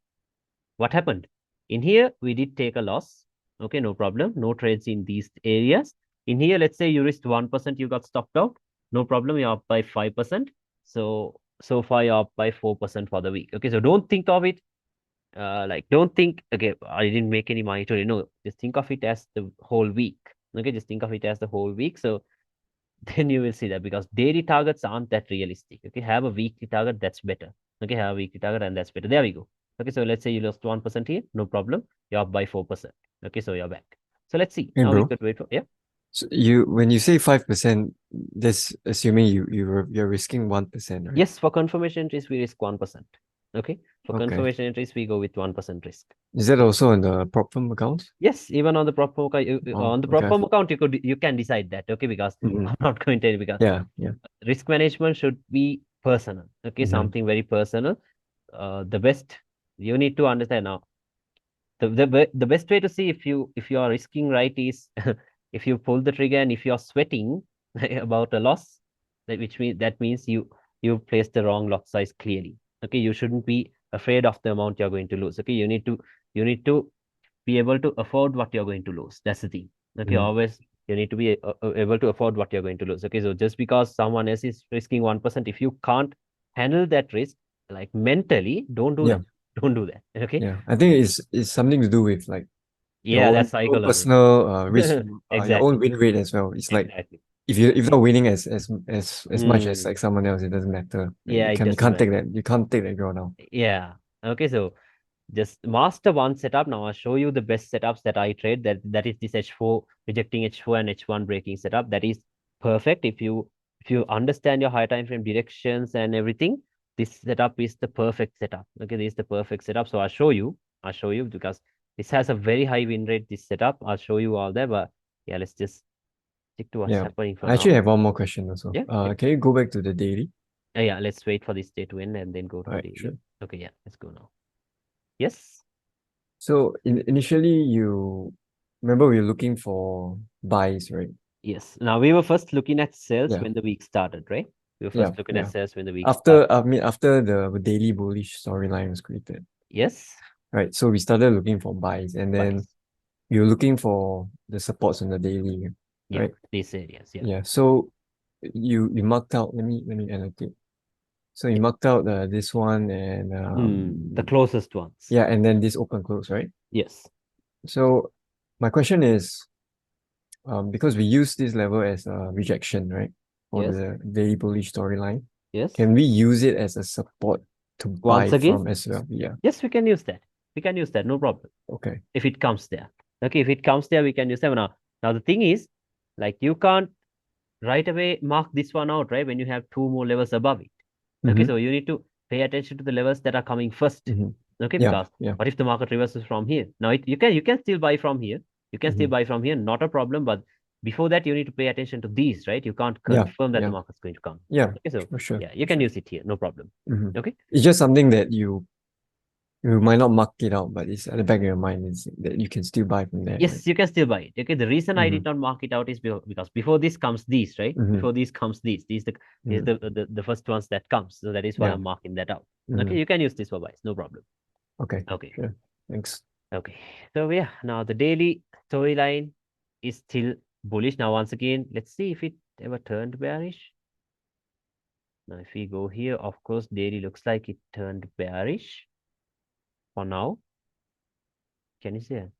what happened? In here, we did take a loss. Okay, no problem. No trades in these areas. In here, let's say you risked 1%, you got stopped out. No problem, you're up by 5%. So far you're up by 4% for the week. Okay, so don't think of it like don't think, okay, I didn't make any money today. No, just think of it as the whole week. Okay, just think of it as the whole week. So then you will see that, because daily targets aren't that realistic. Okay, have a weekly target, that's better. Okay, have a weekly target and that's better. There we go. Okay, so let's say you lost 1% here, no problem. You're up by 4%. Okay, so you're back. So let's see. Hey, Now we bro. could wait for, yeah. So when you say 5%, that's assuming you're risking 1%, right? Yes, for confirmation entries, we risk 1%. Okay, for Okay. confirmation entries, we go with 1% risk. Is that also on the prop firm accounts? Yes, even on the prop firm account, Oh, on the prop okay. firm account, you can decide that. Okay, because Mhm. I'm not going to, because Yeah. risk management should be personal. Okay, Mhm. something very personal. The best you need to understand now. The best way to see if you are risking right is if you pull the trigger and if you are sweating about a loss, that means you placed the wrong lot size clearly. Okay, you shouldn't be afraid of the amount you're going to lose. Okay, you need to be able to afford what you're going to lose. That's the thing. Okay, Mhm. always you need to be able to afford what you're going to lose. Okay, so just because someone else is risking 1%, if you can't handle that risk, like mentally, don't do Yeah. that. Don't do that. Okay. Yeah. I think it's something to do with like Yeah, that's your own psychology. personal risk, your own Exactly. win rate as well. It's like Exactly. if you're not winning as much as Mm. like someone else, it doesn't matter. Like, Yeah, it you doesn't can't take matter. that. You can't take that draw now. Yeah. Okay, so just master one setup. Now I'll show you the best setups that I trade. That is this H4 rejecting H4 and H1 breaking setup. That is perfect. If you understand your high time frame directions and everything, this setup is the perfect setup. Okay, this is the perfect setup. So I'll show you. I'll show you because this has a very high win rate, this setup. I'll show you all that. But yeah, let's just stick to what's Yeah. happening for I actually now. have one more question also. Yeah. Yeah. Can you go back to the daily? Yeah, let's wait for this day to end and then go to All the right, daily. sure. Okay, yeah, let's go now. Yes. So initially you remember we were looking for buys, right? Yes. Now we were first looking at sales Yeah. when the week started, right? We were Yeah, first looking yeah. at sales when the week started. After the daily bullish storyline was created, Yes. right? So we started looking for buys, and then Buys. we were looking for the supports on the daily, Yeah. right? These areas. Yeah. Yeah. So you marked out. Let me annotate. So you marked out this one and The closest ones. yeah, and then this open close, right? Yes. So my question is, because we use this level as a rejection, right? For Yes. the daily bullish storyline, Yes. can we use it as a support to buy Once again, from as well? Yeah. yes, we can use that. We can use that. No problem. Okay. If it comes there. Okay. If it comes there, we can use that. Now the thing is, like you can't right away mark this one out, right? When you have two more levels above it. Okay, Mhm. so you need to pay attention to the levels that are coming first. Mhm. Okay, Yeah. because Yeah. what if the market reverses from here? Now you can still buy from here. You can still Mhm. buy from here, not a problem. But before that, you need to pay attention to these, right? You can't Yeah. confirm that the Yeah. market's going to come. Yeah. Okay, so For sure. yeah, you For can sure. use it here, no problem. Mhm. Okay. It's just something that you might not mark it out, but it's at the back of your mind is that you can still buy from there. Yes, Right? you can still buy it. Okay, the reason I did Mhm. not mark it out is because before this comes these, right? Mhm. Before these comes these. These Mhm. the first ones that comes. So that is why Yeah. I'm marking that out. Mhm. Okay, you can use this for buys, no problem. Okay. Okay. Sure. Thanks. Okay, so yeah, now the daily storyline is still bullish. Now, once again, let's see if it ever turned bearish. Now, if we go here, of course, daily looks like it turned bearish for now. Can you see that?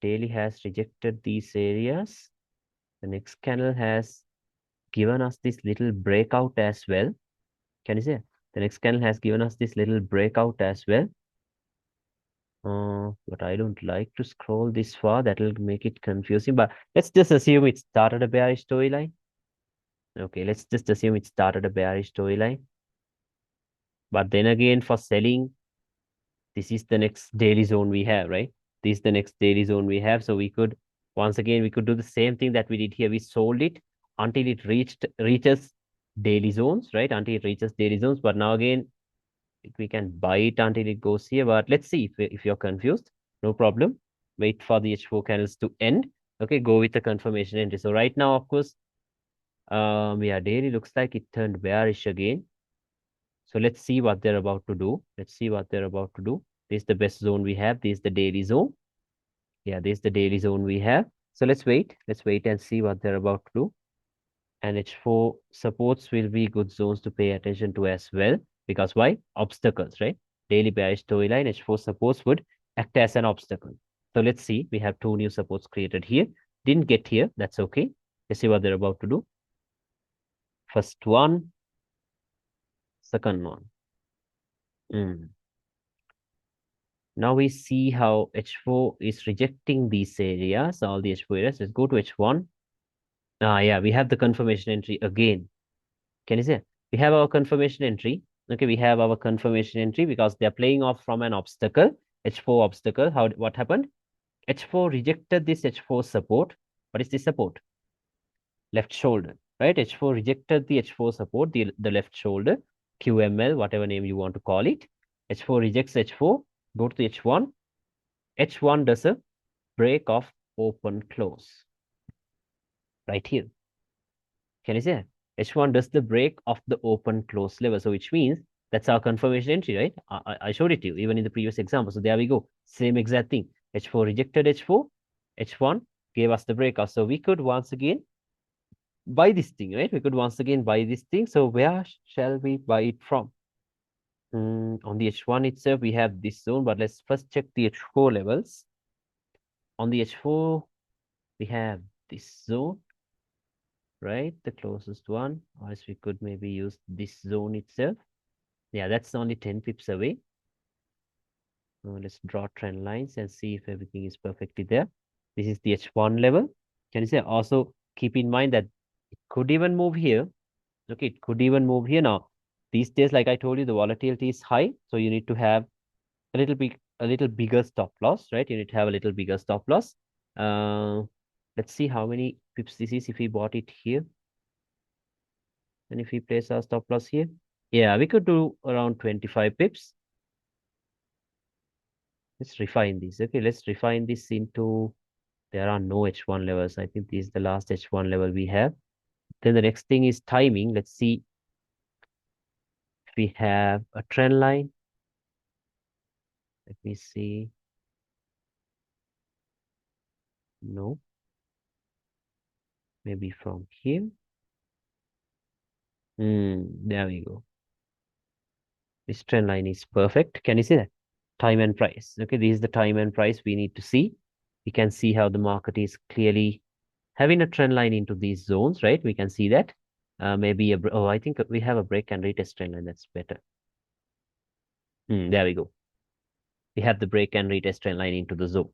Daily has rejected these areas. The next candle has given us this little breakout as well. Can you see that? The next candle has given us this little breakout as well. But I don't like to scroll this far. That will make it confusing. But let's just assume it started a bearish storyline. Okay, let's just assume it started a bearish storyline. But then again, for selling, this is the next daily zone we have, right? This is the next daily zone we have. So we could, once again, we could do the same thing that we did here. We sold it until it reaches daily zones, right? Until it reaches daily zones. But now again, we can buy it until it goes here. But let's see if you're confused. No problem. Wait for the H4 candles to end. Okay, go with the confirmation entry. So right now, of course, yeah, daily looks like it turned bearish again. So let's see what they're about to do. Let's see what they're about to do. This is the best zone we have. This is the daily zone. Yeah, this is the daily zone we have. So let's wait. Let's wait and see what they're about to do. And H4 supports will be good zones to pay attention to as well. Because why? Obstacles, right? daily bearish storyline, H4 supports would act as an obstacle. So let's see. We have 2 new supports created here. Didn't get here. That's okay. Let's see what they're about to do. First one. Second one. Now we see how H4 is rejecting these areas, all the H4 areas. Let's go to H1. Yeah, we have the confirmation entry again. Can you see? We have our confirmation entry. Okay, we have our confirmation entry because they're playing off from an obstacle, H4 obstacle. What happened? H4 rejected this H4 support. What is this support? Left shoulder, right? H4 rejected the H4 support, the left shoulder, QML, whatever name you want to call it. H4 rejects H4, go to the H1. H1 does a break of open close. Right here. Can you see that? H1 does the break of the open close level. So which means that's our confirmation entry, right? I showed it to you even in the previous example. So there we go. Same exact thing. H4 rejected H4. H1 gave us the breakout. So we could once again buy this thing, right? We could once again buy this thing. So where shall we buy it from? On the H1 itself, we have this zone, but let's first check the H4 levels. On the H4, we have this zone, right? The closest one, or else we could maybe use this zone itself. Yeah, that's only 10 pips away. Let's draw trend lines and see if everything is perfectly there. This is the H1 level. Can you say? Also keep in mind that it could even move here. Okay, it could even move here now. These days, like I told you, the volatility is high, so you need to have a little bigger stop loss, right? You need to have a little bigger stop loss. Let's see how many pips this is if we bought it here. And if we place our stop loss here, yeah, we could do around 25 pips. Let's refine this. Okay, let's refine this into, there are no H1 levels. I think this is the last H1 level we have. Then the next thing is timing. Let's see if we have a trend line. Let me see. No. Maybe from here. There we go. This trend line is perfect. Can you see that? Time and price. Okay, this is the time and price we need to see. We can see how the market is clearly having a trend line into these zones, right? We can see that. Maybe I think we have a break and retest trend line. That's better. There we go. We have the break and retest trend line into the zone.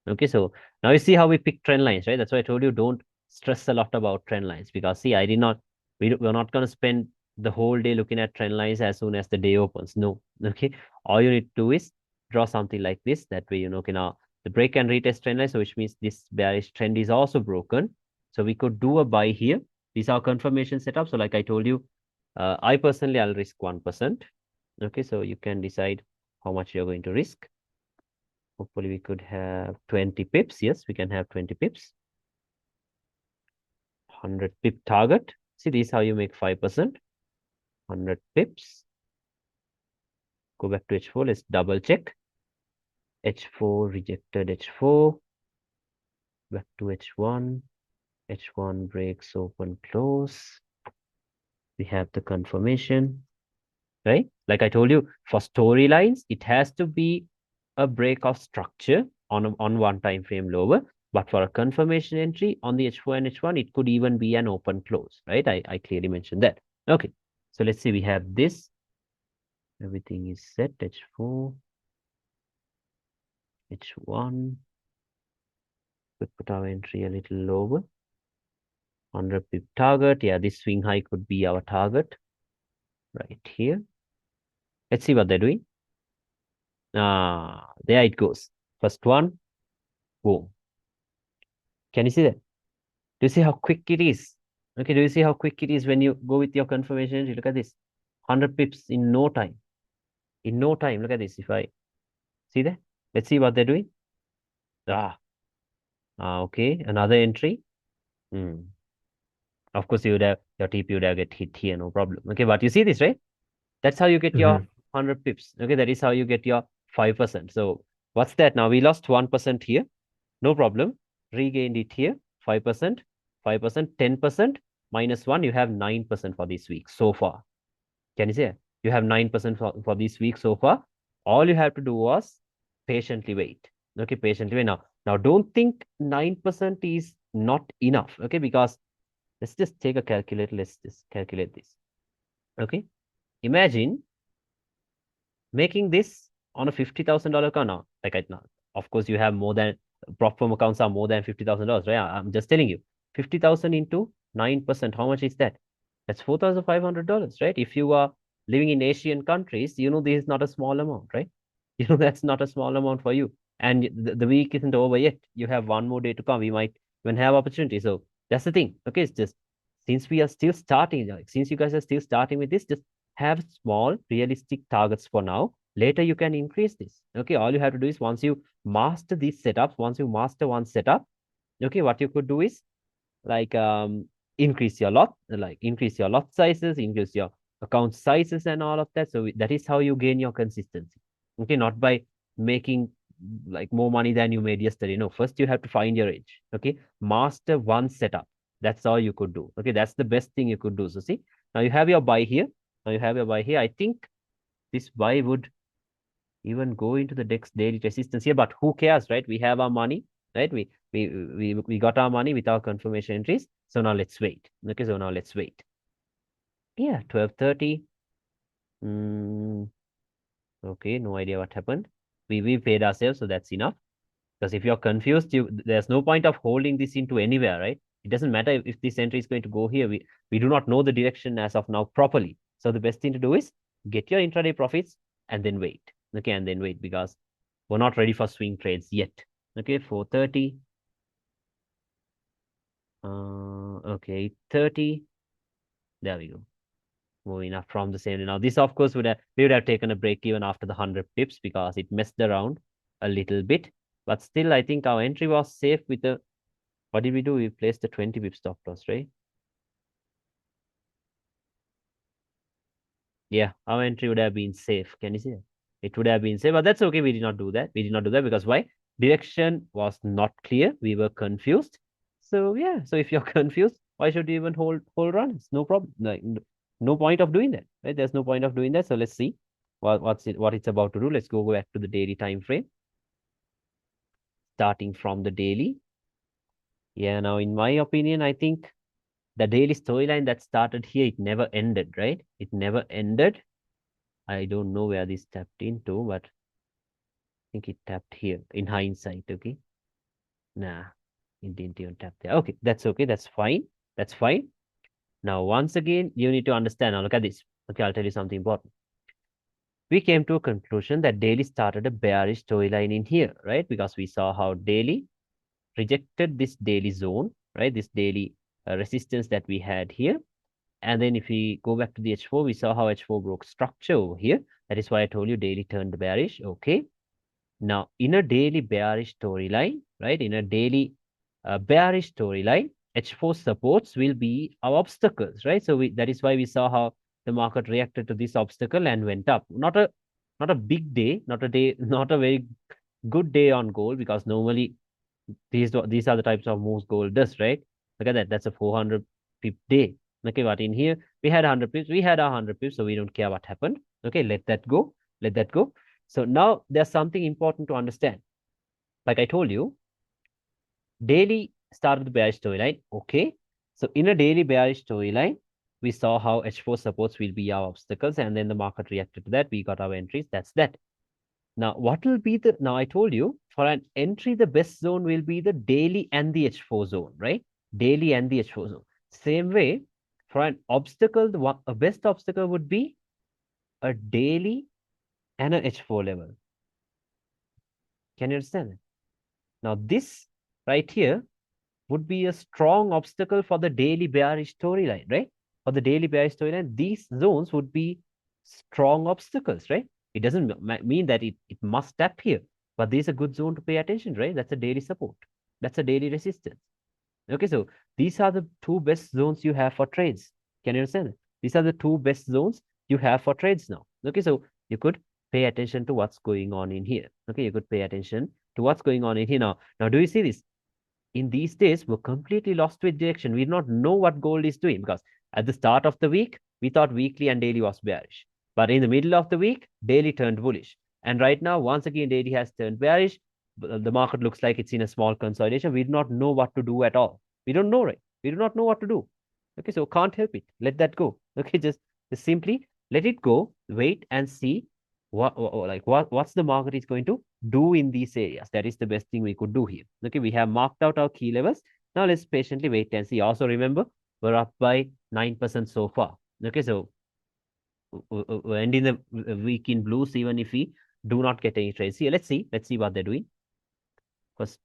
Okay, so now you see how we pick trend lines, right? That's why I told you don't stress a lot about trend lines, because see, we're not going to spend the whole day looking at trend lines as soon as the day opens. No. Okay, all you need to do is draw something like this. That way, okay, now the break and retest trend line, so which means this bearish trend is also broken. So we could do a buy here. These are confirmation setup. So like I told you, I personally, I'll risk 1%. Okay, so you can decide how much you're going to risk. Hopefully we could have 20 pips. Yes, we can have 20 pips. 100 pip target. See, this is how you make 5%. 100 pips. Go back to H4. Let's double check. H4 rejected H4. Back to H1. H1 breaks open close. We have the confirmation, right? Like I told you, for storylines, it has to be a break of structure on one time frame lower. But for a confirmation entry on the H4 and H1, it could even be an open close, right? I clearly mentioned that. Okay, so let's see, we have this. Everything is set, H4, H1. We put our entry a little lower. 100 pip target. Yeah, this swing high could be our target right here. Let's see what they're doing. There it goes. First one, boom. Can you see that? Do you see how quick it is? Okay, do you see how quick it is when you go with your confirmation entry? Look at this. 100 pips in no time. In no time. Look at this. If I see that, let's see what they're doing. Okay. Another entry. Of course, you would have your TP would have get hit here, no problem. Okay, but you see this, right? That's how you get your 100 pips. Okay, that is how you get your 5%. So what's that now? We lost 1% here. No problem. Regained it here. 5%, 5%, 10%, -1. You have 9% for this week so far. Can you see? You have 9% for this week so far. All you have to do was patiently wait. Okay, patiently wait. Now don't think 9% is not enough. Okay, because let's just take a calculator. Let's just calculate this. Okay, imagine making this on a $50,000 account now. Like I now, of course, you have more than prop firm accounts are more than $50,000, right? I'm just telling you, 50,000 into 9%. How much is that? That's $4,500, right? If you are living in Asian countries, you know this is not a small amount, right? You know that's not a small amount for you. And the week isn't over yet. You have one more day to come. We might even have opportunity. So that's the thing. Okay, it's just since we are still starting, like since you guys are still starting with this, just have small realistic targets for now. Later you can increase this. Okay, all you have to do is once you master these setups, once you master one setup, okay, what you could do is like increase your lot, like increase your lot sizes, increase your account sizes and all of that. So that is how you gain your consistency. Okay, not by making like more money than you made yesterday. No, first you have to find your edge. Okay, master one setup. That's all you could do. Okay, that's the best thing you could do. So see, now you have your buy here. Now you have your buy here. I think this buy would even go into the next daily resistance here, but who cares, right? We have our money, right? We got our money with our confirmation entries. So now let's wait. Okay, so now let's wait. Yeah, 12:30. Okay, no idea what happened. We paid ourselves, so that's enough. Because if you're confused, there's no point of holding this into anywhere, right? It doesn't matter if this entry is going to go here. We do not know the direction as of now properly. So the best thing to do is get your intraday profits and then wait. Okay, and then wait because we're not ready for swing trades yet. Okay, 4:30. Okay, 30. There we go. Moving up from the same. Now, this, of course, we would have taken a break even after the 100 pips because it messed around a little bit. But still, I think our entry was safe with the, what did we do? We placed the 20 pip stop loss, right? Yeah, our entry would have been safe. Can you see that? It would have been safe, but that's okay. We did not do that. We did not do that because why? Direction was not clear. We were confused. So yeah, so if you're confused, why should you even hold runs? No problem. Like no point of doing that, right? There's no point of doing that. So let's see what it's about to do. Let's go back to the daily time frame. Starting from the daily. Yeah, now in my opinion, I think the daily storyline that started here, it never ended, right? It never ended. I don't know where this tapped into, but I think it tapped here in hindsight, okay? Nah, it didn't even tap there. Okay, that's okay. That's fine. That's fine. Now, once again, you need to understand. Now, look at this. Okay, I'll tell you something important. We came to a conclusion that daily started a bearish storyline in here, right? Because we saw how daily rejected this daily zone, right? This daily resistance that we had here. And then if we go back to the H4, we saw how H4 broke structure over here. That is why I told you daily turned bearish. Okay. Now, in a daily bearish storyline, right? In a daily bearish storyline, H4 supports will be our obstacles, right? So that is why we saw how the market reacted to this obstacle and went up. Not a big day, not a very good day on gold because normally these are the types of moves gold does, right? Look at that. That's a 400 pip day. Okay, but in here we had 100 pips. We had 100 pips, so we don't care what happened. Okay, let that go. Let that go. So now there's something important to understand. Like I told you, daily started the bearish storyline. Okay, so in a daily bearish storyline, we saw how H4 supports will be our obstacles, and then the market reacted to that. We got our entries. That's that. Now, what will be the, now I told you, for an entry, the best zone will be the daily and the H4 zone, right? Daily and the H4 zone. Same way, for an obstacle, a best obstacle would be a daily and an H4 level. Can you understand that? Now, this right here would be a strong obstacle for the daily bearish storyline, right? For the daily bearish storyline, these zones would be strong obstacles, right? It doesn't mean that it must tap here, but there's a good zone to pay attention, right? That's a daily support. That's a daily resistance. Okay, so these are the two best zones you have for trades. Can you understand that? These are the two best zones you have for trades now. Okay, so you could pay attention to what's going on in here. Okay, you could pay attention to what's going on in here now. Now, do you see this? In these days, we're completely lost with direction. We do not know what gold is doing because at the start of the week, we thought weekly and daily was bearish. But in the middle of the week, daily turned bullish. And right now, once again, daily has turned bearish. The market looks like it's in a small consolidation. We do not know what to do at all. We don't know, right? We do not know what to do. Okay, so can't help it. Let that go. Okay, just simply let it go. Wait and see what's the market is going to do in these areas. That is the best thing we could do here. Okay, we have marked out our key levels. Now let's patiently wait and see. Also remember, we're up by 9% so far. Okay, so we're ending the week in blues, even if we do not get any trades here. Let's see what they're doing. First,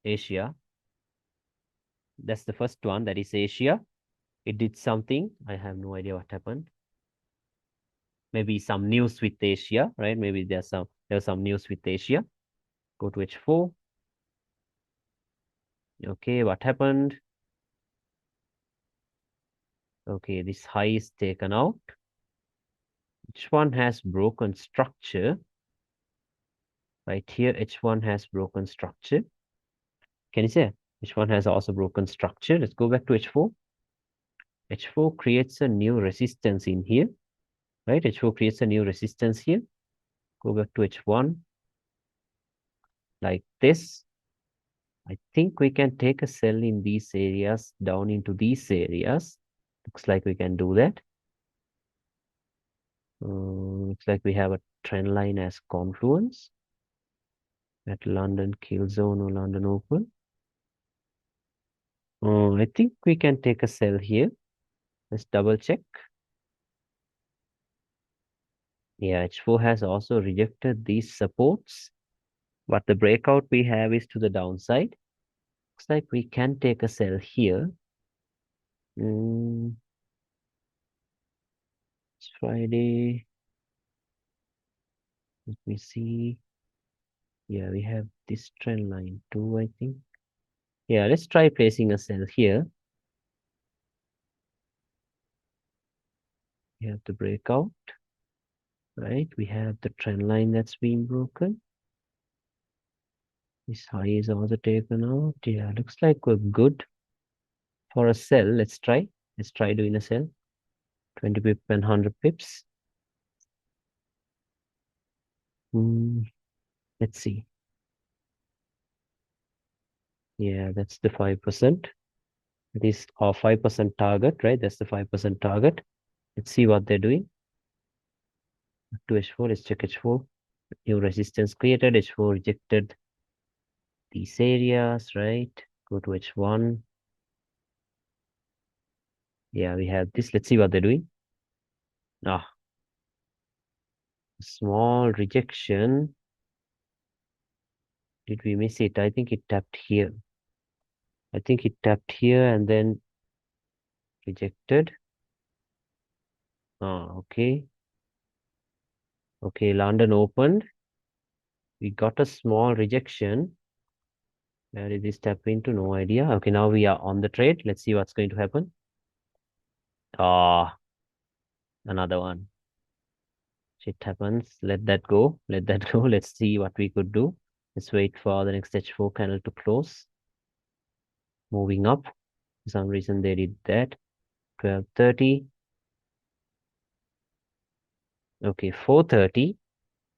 Asia. That's the first one. That is Asia. It did something. I have no idea what happened. Maybe some news with Asia, right? Maybe there's some news with Asia. Go to H4. Okay, what happened? Okay, this high is taken out. H1 has broken structure. Right here, H1 has broken structure. Can you see? H1 has also broken structure. Let's go back to H4. H4 creates a new resistance in here. Right? H4 creates a new resistance here. Go back to H1. Like this. I think we can take a sell in these areas down into these areas. Looks like we can do that. Looks like we have a trend line as confluence at London kill zone or London open. I think we can take a sell here. Let's double check. Yeah, H4 has also rejected these supports, but the breakout we have is to the downside. Looks like we can take a sell here. It's Friday. Let me see. Yeah, we have this trend line too, I think. Yeah, let's try placing a sell here. We have the breakout, right? We have the trend line that's been broken. This high is also taken out. Yeah, looks like we're good for a sell. Let's try. Let's try doing a sell. 20 pips and 100 pips. Let's see. Yeah, that's the 5%. It is our 5% target, right? That's the 5% target. Let's see what they're doing. To H4, let's check H4. New resistance created. H4 rejected these areas, right? Go to H1. Yeah, we have this. Let's see what they're doing. Small rejection. Did we miss it? I think it tapped here. I think it tapped here and then rejected. Okay. Okay, London opened. We got a small rejection. Where did this tap into? No idea. Okay, now we are on the trade. Let's see what's going to happen. Another one. Shit happens. Let that go. Let that go. Let's see what we could do. Let's wait for the next H4 candle to close. Moving up. For some reason they did that. 12:30. Okay, 4:30.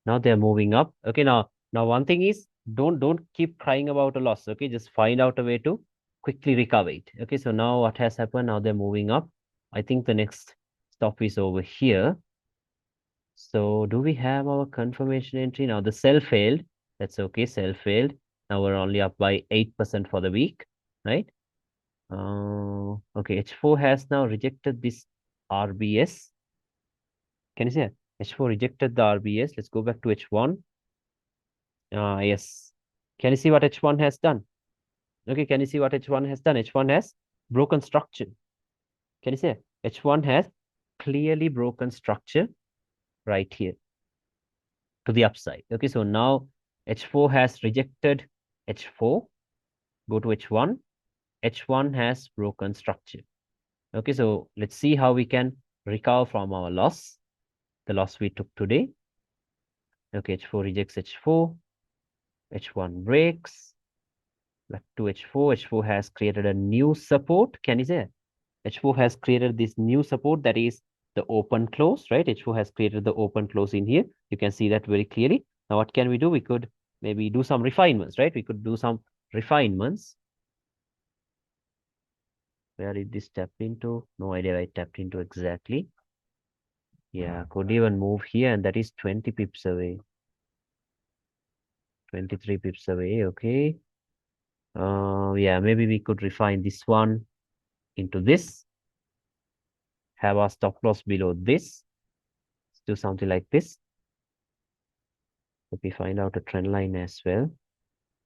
Now they're moving up. Okay, now one thing is don't keep crying about a loss. Okay, just find out a way to quickly recover it. Okay, so now what has happened? Now they're moving up. I think the next stop is over here. So do we have our confirmation entry? Now the sell failed. That's okay, sell failed. Now we're only up by 8% for the week, right? Okay, H4 has now rejected this RBS. Can you see it? H4 rejected the RBS. Let's go back to H1. Yes. Can you see what H1 has done? Okay, can you see what H1 has done? H1 has broken structure. Can you see it? H1 has clearly broken structure right here to the upside. Okay, so now H4 has rejected H4. Go to H1. H1 has broken structure. Okay, so let's see how we can recover from our loss. The loss we took today. Okay, H4 rejects H4. H1 breaks. Back to H4. H4 has created a new support. Can you say? H4 has created this new support that is the open close, right? H4 has created the open close in here. You can see that very clearly. Now, what can we do? We could maybe do some refinements, right? We could do some refinements. Where did this tap into? No idea where it tapped into exactly. Yeah, could even move here, and that is 20 pips away. 23 pips away, okay. Yeah, maybe we could refine this one into this. Have our stop loss below this. Let's do something like this. Let me find out a trend line as well.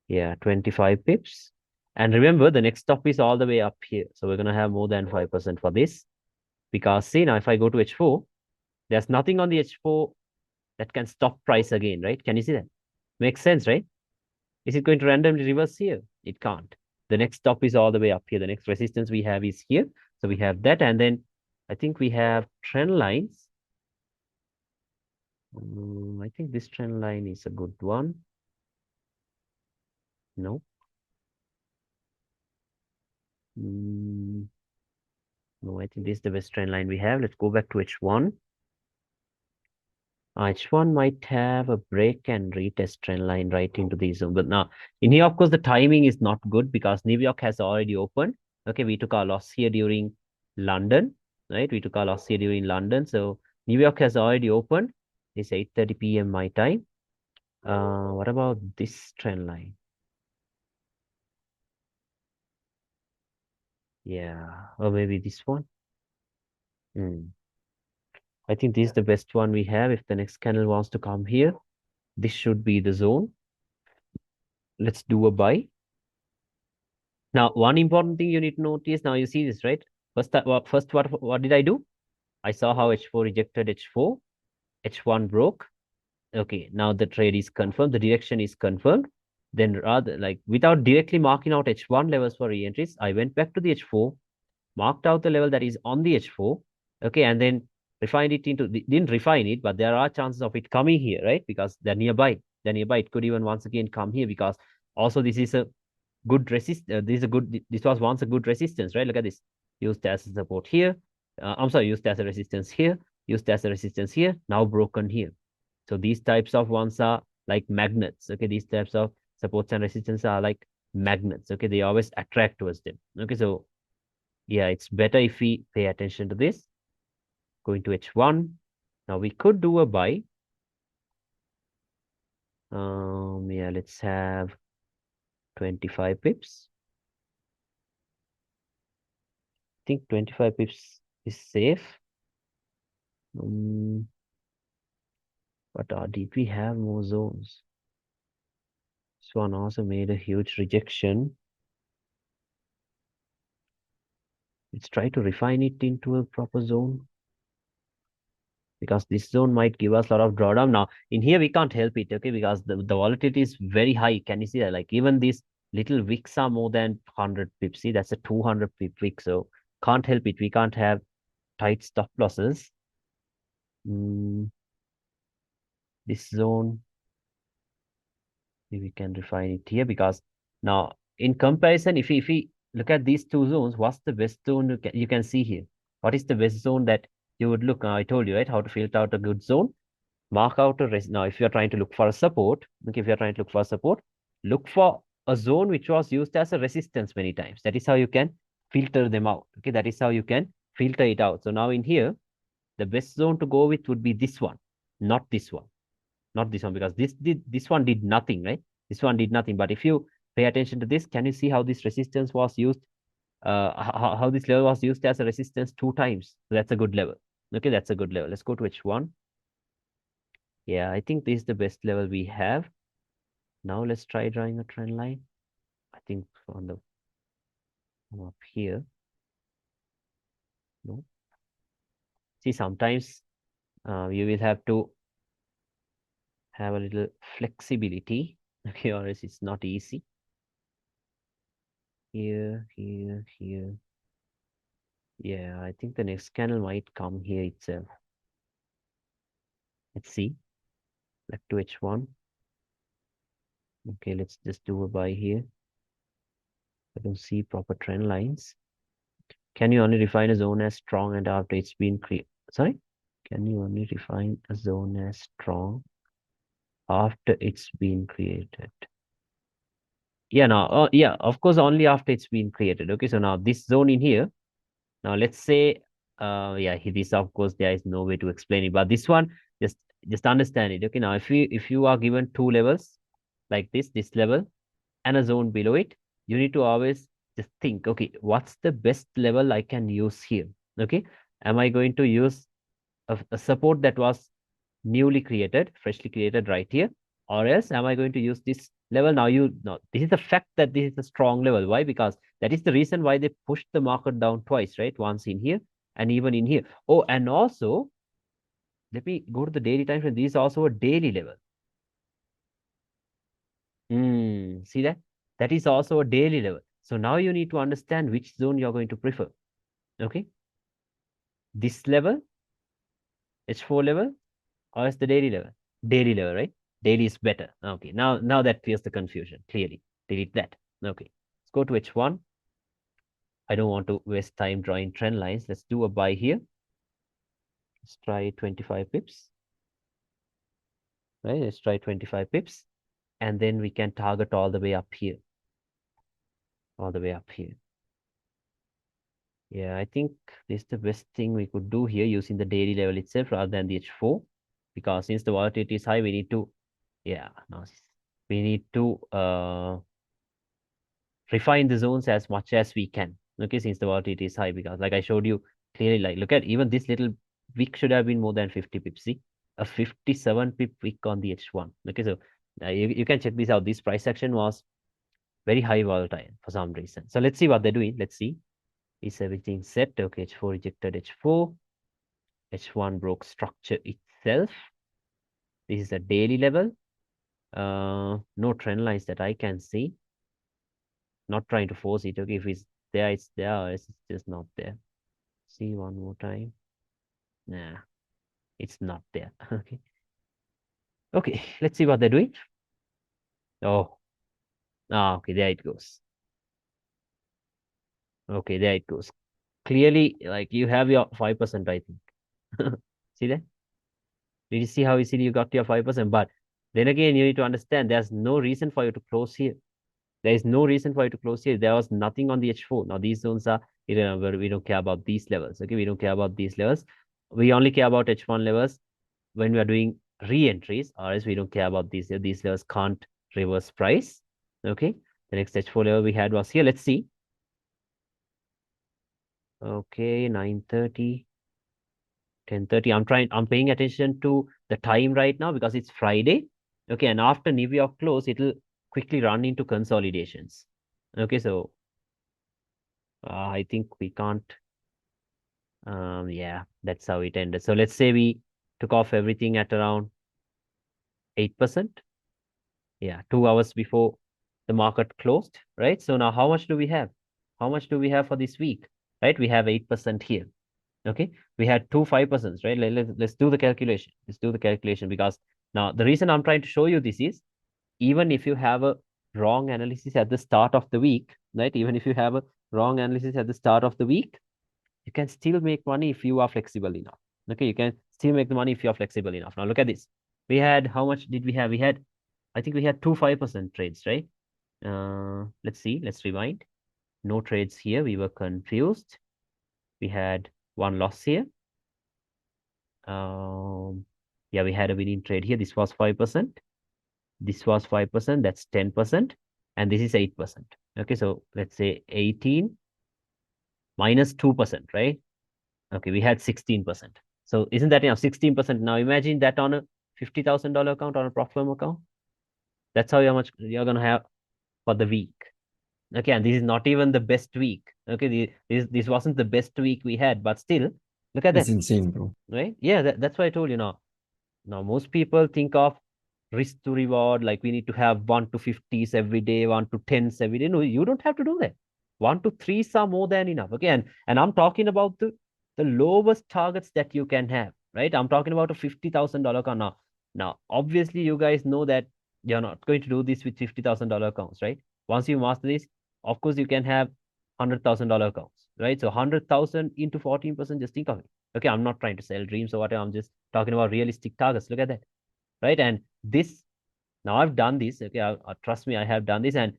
Yeah, 25 pips. And remember, the next stop is all the way up here. So we're going to have more than 5% for this. Because see, now if I go to H4, there's nothing on the H4 that can stop price again, right? Can you see that? Makes sense, right? Is it going to randomly reverse here? It can't. The next stop is all the way up here. The next resistance we have is here. So we have that. And then I think we have trend lines. I think this trend line is a good one. No. No, I think this is the best trend line we have. Let's go back to H1. H1 might have a break and retest trend line right into the zone. But now, in here, of course, the timing is not good because New York has already opened. Okay, we took our loss here during London, right? We took our loss here during London. So New York has already opened. It's 8:30 p.m. my time. What about this trend line? Yeah, or maybe this one. I think this is the best one we have. If the next candle wants to come here, this should be the zone. Let's do a buy. Now, one important thing you need to notice, now you see this, right? First, what did I do? I saw how H4 rejected H4, H1 broke. Okay, now the trade is confirmed, the direction is confirmed. Then rather, like, without directly marking out H1 levels for re-entries, I went back to the H4, marked out the level that is on the H4, okay, and then refined it into, didn't refine it, but there are chances of it coming here, right? Because they're nearby. It could even once again come here because also this is a good this was once a good resistance, right? Look at this. Used as a support here. I'm sorry, used as a resistance here, used as a resistance here, now broken here. So these types of ones are like magnets. Okay, these types of supports and resistance are like magnets. Okay, they always attract towards them. Okay, so yeah, it's better if we pay attention to this. Going to H1. Now we could do a buy. Yeah, let's have 25 pips. I think 25 pips is safe. But did we have more zones? This one also made a huge rejection. Let's try to refine it into a proper zone. Because this zone might give us a lot of drawdown. Now, in here, we can't help it, okay? Because the volatility is very high. Can you see that? Like, even these little wicks are more than 100 pips. See, that's a 200 pip wick. So, can't help it. We can't have tight stop losses. This zone, we can refine it here because now in comparison, if we look at these two zones, what's the best zone you can see here? What is the best zone that you would look? I told you, right, how to filter out a good zone. Mark out a now if you're trying to look for a support, okay, if you're trying to look for a support, look for a zone which was used as a resistance many times. That is how you can filter them out. Okay, that is how you can filter it out. So now in here, the best zone to go with would be this one, not this one. Not this one, because this one did nothing, right? This one did nothing. But if you pay attention to this, can you see how this resistance was used? How this level was used as a resistance 2 times? So that's a good level. Okay, that's a good level. Let's go to H1. Yeah, I think this is the best level we have. Now let's try drawing a trend line. I think on the up here. No. See, sometimes you will have to have a little flexibility. Okay, or else it's not easy. Here. Yeah, I think the next candle might come here itself. Let's see. Back to H1. Okay, let's just do a buy here. I don't see proper trend lines. Can you only refine a zone as strong and after it's been Sorry? Can you only define a zone as strong after it's been created? Yeah, now, yeah, of course, only after it's been created. Okay, so now this zone in here, now let's say, yeah, this of course there is no way to explain it, but this one, just understand it. Okay, now if you are given two levels like this level and a zone below it, you need to always just think, okay, what's the best level I can use here? Okay, am I going to use a support that was newly created, freshly created right here, or else am I going to use this level? Now this is the fact that this is a strong level. Why? Because that is the reason why they pushed the market down twice, right? Once in here and even in here. Oh, and also let me go to the daily time frame. This is also a daily level. See that? That is also a daily level. So now you need to understand which zone you're going to prefer. Okay. This level, H4 level, or is the daily level? Daily level, right? Daily is better. Okay, now that clears the confusion clearly. Delete that. Okay, let's go to H1. I don't want to waste time drawing trend lines. Let's do a buy here. Let's try 25 pips. Right, let's try 25 pips. And then we can target all the way up here. All the way up here. Yeah, I think this is the best thing we could do here using the daily level itself rather than the H4. Because since the volatility is high, we need to, yeah, no, we need to refine the zones as much as we can. Okay, since the volatility is high, because like I showed you clearly, like look at even this little wick should have been more than 50 pips. See, a 57 pip wick on the H1. Okay, so you can check this out. This price action was very high volatile for some reason. So let's see what they're doing. Let's see. Is everything set? Okay, H4 rejected H4. H1 broke structure itself. This is a daily level. No trend lines that I can see. Not trying to force it. Okay, if it's there, it's there, or it's just not there. See one more time. Nah, it's not there. Okay. Okay, let's see what they're doing. Oh, okay, there it goes. Okay, there it goes. Clearly, like you have your 5%, I think. See that? Did you see how easily you got your 5%? But then again, you need to understand there's no reason for you to close here. There is no reason for you to close here. There was nothing on the H4. Now these zones are, we don't care about these levels. Okay, we don't care about these levels. We only care about H1 levels when we are doing re-entries, or else we don't care about these. These levels can't reverse price. Okay, the next H4 level we had was here. Let's see. Okay, 9:30, 10:30. I'm paying attention to the time right now because it's Friday. Okay, and after New York close, it'll quickly run into consolidations. Okay, so I think we can't. Yeah, that's how it ended. So let's say we took off everything at around 8%. Yeah, 2 hours before the market closed, right? So now how much do we have? How much do we have for this week? Right? We have 8% here. Okay. We had two 5%, right? Let's do the calculation. Let's do the calculation because now the reason I'm trying to show you this is even if you have a wrong analysis at the start of the week, right? Even if you have a wrong analysis at the start of the week, you can still make money if you are flexible enough. Okay, you can still make the money if you are flexible enough. Now look at this. We had, how much did we have? We had, I think we had two 5% trades, right? Let's see, let's rewind. No trades here. We were confused. We had one loss here. Yeah, we had a winning trade here. This was 5%. This was 5%. That's 10%. And this is 8%. Okay, so let's say 18 minus 2%, right? Okay, we had 16%. So isn't that enough? 16%. Now imagine that on a $50,000 account, on a profit account. That's how much you're gonna have for the week. Okay, and this is not even the best week. Okay, this wasn't the best week we had, but still, look at That's that. insane, bro. Right? Yeah, that's why I told you now. Now most people think of risk to reward, like we need to have 1 to 50s every day, 1 to 10s every day. No, you don't have to do that. 1 to 3s are more than enough. Okay, and I'm talking about the lowest targets that you can have, right? I'm talking about a $50,000 account now. Now, obviously, you guys know that you're not going to do this with $50,000 accounts, right? Once you master this, of course, you can have $100,000 accounts, right? So 100,000 into 14%, just think of it. Okay, I'm not trying to sell dreams or whatever. I'm just talking about realistic targets. Look at that, right? And this, now I've done this. Okay, trust me, I have done this. And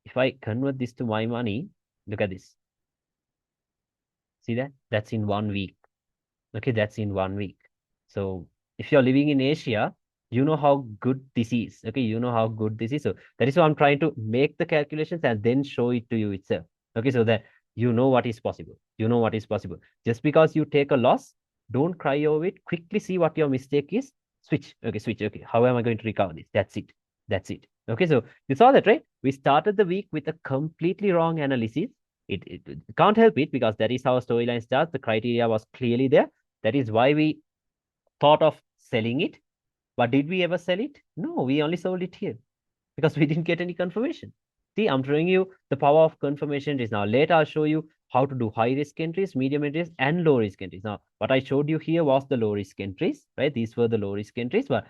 if I convert this to my money, look at this. See that? That's in 1 week. Okay, that's in 1 week. So if you're living in Asia, you know how good this is. Okay, you know how good this is. So that is why I'm trying to make the calculations and then show it to you itself. Okay, so that you know what is possible. You know what is possible. Just because you take a loss, don't cry over it. Quickly see what your mistake is. Switch. Okay, switch. Okay, how am I going to recover this? That's it. That's it. Okay, so you saw that, right? We started the week with a completely wrong analysis. It can't help it because that is how a storyline starts. The criteria was clearly there. That is why we thought of selling it. But did we ever sell it? No, we only sold it here because we didn't get any confirmation. See, I'm showing you the power of confirmation entries. Now, later I'll show you how to do high risk entries, medium entries, and low risk entries. Now, what I showed you here was the low risk entries, right? These were the low risk entries, but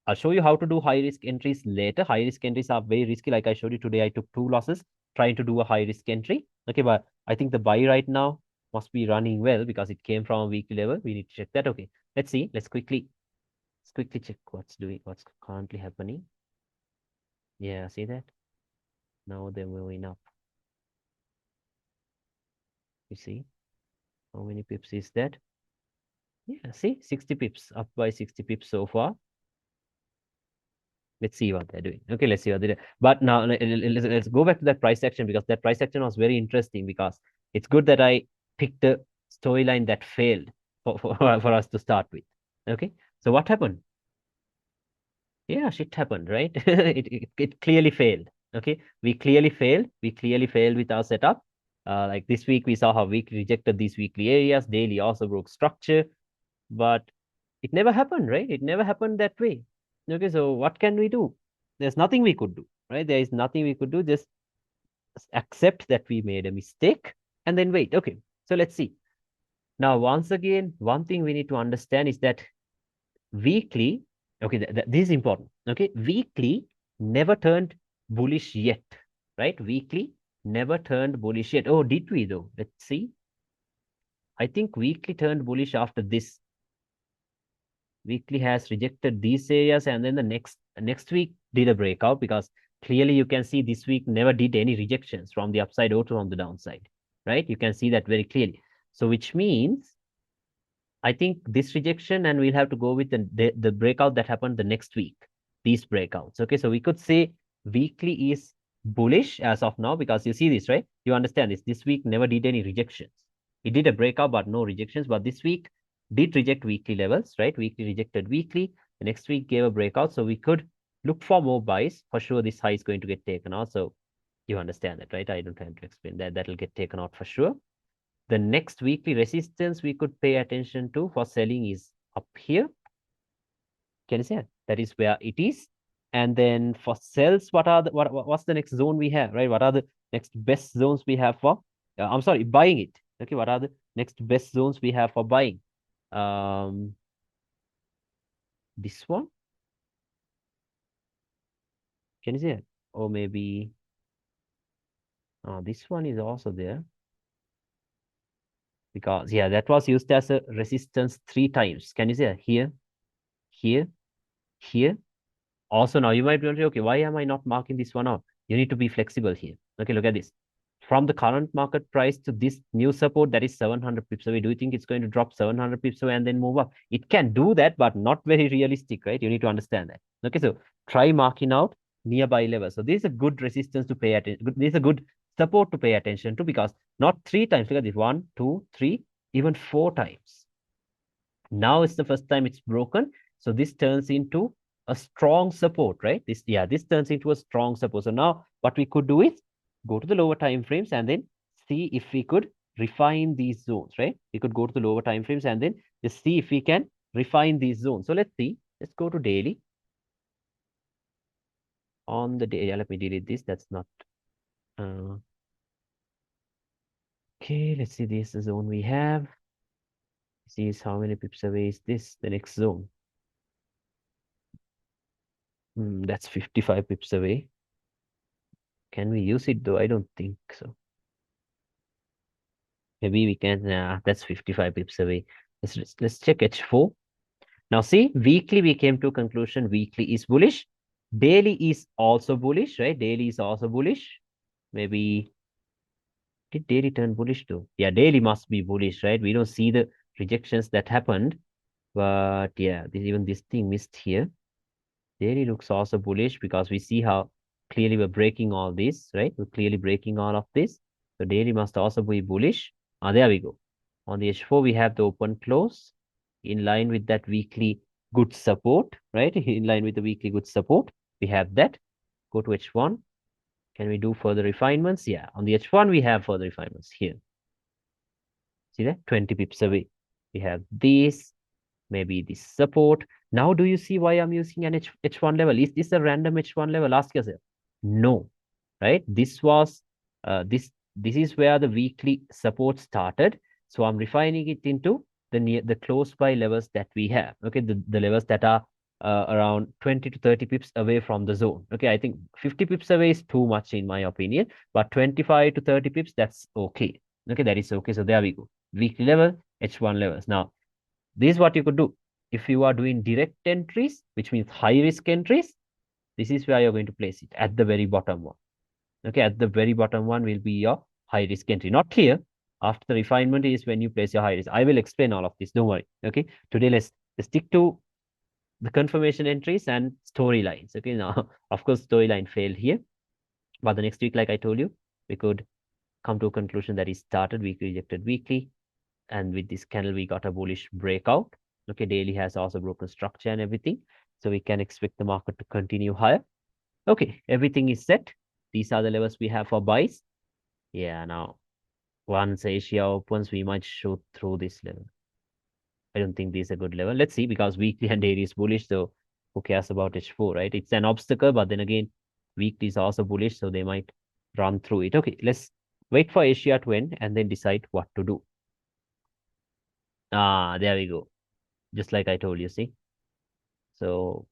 I'll show you how to do high risk entries later. High risk entries are very risky. Like I showed you today, I took 2 losses trying to do a high risk entry. Okay, but I think the buy right now must be running well because it came from a weekly level. We need to check that. Okay, let's see. Let's quickly check what's currently happening. Yeah, see that? Now they're moving up. You see? How many pips is that? Yeah, see? 60 pips. Up by 60 pips so far. Let's see what they're doing. Okay, let's see what they're doing. But now let's go back to that price action because that price action was very interesting because it's good that I picked a storyline that failed for us to start with. Okay, so what happened? Yeah, shit happened, right? it clearly failed. Okay, we clearly failed. We clearly failed with our setup. Like this week, we saw how week rejected these weekly areas. Daily also broke structure, but it never happened, right? It never happened that way. Okay, so what can we do? There's nothing we could do, right? There is nothing we could do. Just accept that we made a mistake and then wait. Okay, so let's see. Now, once again, one thing we need to understand is that weekly, okay, this is important. Okay, weekly never turned bullish yet, right? Weekly never turned bullish yet. Oh, did we though? Let's see. I think weekly turned bullish after this. Weekly has rejected these areas and then the next week did a breakout because clearly you can see this week never did any rejections from the upside or from the downside, right? You can see that very clearly. So which means I think this rejection and we'll have to go with the breakout that happened the next week, these breakouts. Okay, so we could say weekly is bullish as of now because you see this, right? You understand this. This week never did any rejections. It did a breakout, but no rejections. But this week did reject weekly levels, right? Weekly rejected weekly. The next week gave a breakout. So we could look for more buys. For sure, this high is going to get taken out. So you understand that, right? I don't have to explain that. That'll get taken out for sure. The next weekly resistance we could pay attention to for selling is up here. Can you see it? That is where it is. And then for sells, what's the next zone we have, right? What are the next best zones we have for? I'm sorry, buying it. Okay, what are the next best zones we have for buying? This one. Can you see it? Or maybe this one is also there. Because yeah, that was used as a resistance 3 times. Can you see it? Here, here, here. Also, now you might be wondering, okay, why am I not marking this one out? You need to be flexible here. Okay, look at this. From the current market price to this new support, that is 700 pips away. Do you think it's going to drop 700 pips away and then move up? It can do that, but not very realistic, right? You need to understand that. Okay, so try marking out nearby level. So this is a good resistance to pay attention. This is a good support to pay attention to because not 3 times. Look at this. 1, 2, 3, even 4 times. Now it's the first time it's broken. So this turns into a strong support, right? This turns into a strong support. So now what we could do is go to the lower time frames and then see if we could refine these zones, right? We could go to the lower time frames and then just see if we can refine these zones. So let's see. Let's go to daily. On the day, let me delete this. That's not. Okay, let's see. This is the zone we have. See how many pips away is this? The next zone. That's 55 pips away. Can we use it though? I don't think so. Maybe we can. Nah, that's 55 pips away. Let's check H4. Now see, weekly we came to a conclusion weekly is bullish. Daily is also bullish, right? Daily is also bullish. Maybe did daily turn bullish too? Yeah, daily must be bullish, right? We don't see the rejections that happened, but yeah, even this thing missed here. Daily looks also bullish because we see how clearly we're breaking all this, right? We're clearly breaking all of this. So daily must also be bullish. There we go. On the H4, we have the open close in line with that weekly good support, right? In line with the weekly good support. We have that. Go to H1. Can we do further refinements? Yeah. On the H1, we have further refinements here. See that? 20 pips away. We have this, maybe this support. Now, do you see why I'm using an H1 level? Is this a random H1 level? Ask yourself. No, right? This was, this is where the weekly support started. So I'm refining it into the close by levels that we have. Okay, the levels that are around 20 to 30 pips away from the zone. Okay, I think 50 pips away is too much in my opinion, but 25 to 30 pips, that's okay. Okay, that is okay. So there we go. Weekly level, H1 levels. Now, this is what you could do. If you are doing direct entries, which means high risk entries, this is where you're going to place it at the very bottom one. Okay, at the very bottom one will be your high risk entry. Not here. After the refinement is when you place your high risk. I will explain all of this. Don't worry. Okay, today let's stick to the confirmation entries and storylines. Okay, now of course storyline failed here, but the next week, like I told you, we could come to a conclusion that it started weekly, rejected weekly, and with this candle we got a bullish breakout. Okay, daily has also broken structure and everything, so we can expect the market to continue higher. Okay, everything is set. These are the levels we have for buys. Yeah, now once Asia opens, we might shoot through this level. I don't think this is a good level. Let's see, because weekly and daily is bullish, so who cares about H4, right? It's an obstacle, but then again, weekly is also bullish, so they might run through it. Okay, let's wait for Asia to end and then decide what to do. There we go. Just like I told you, see? So,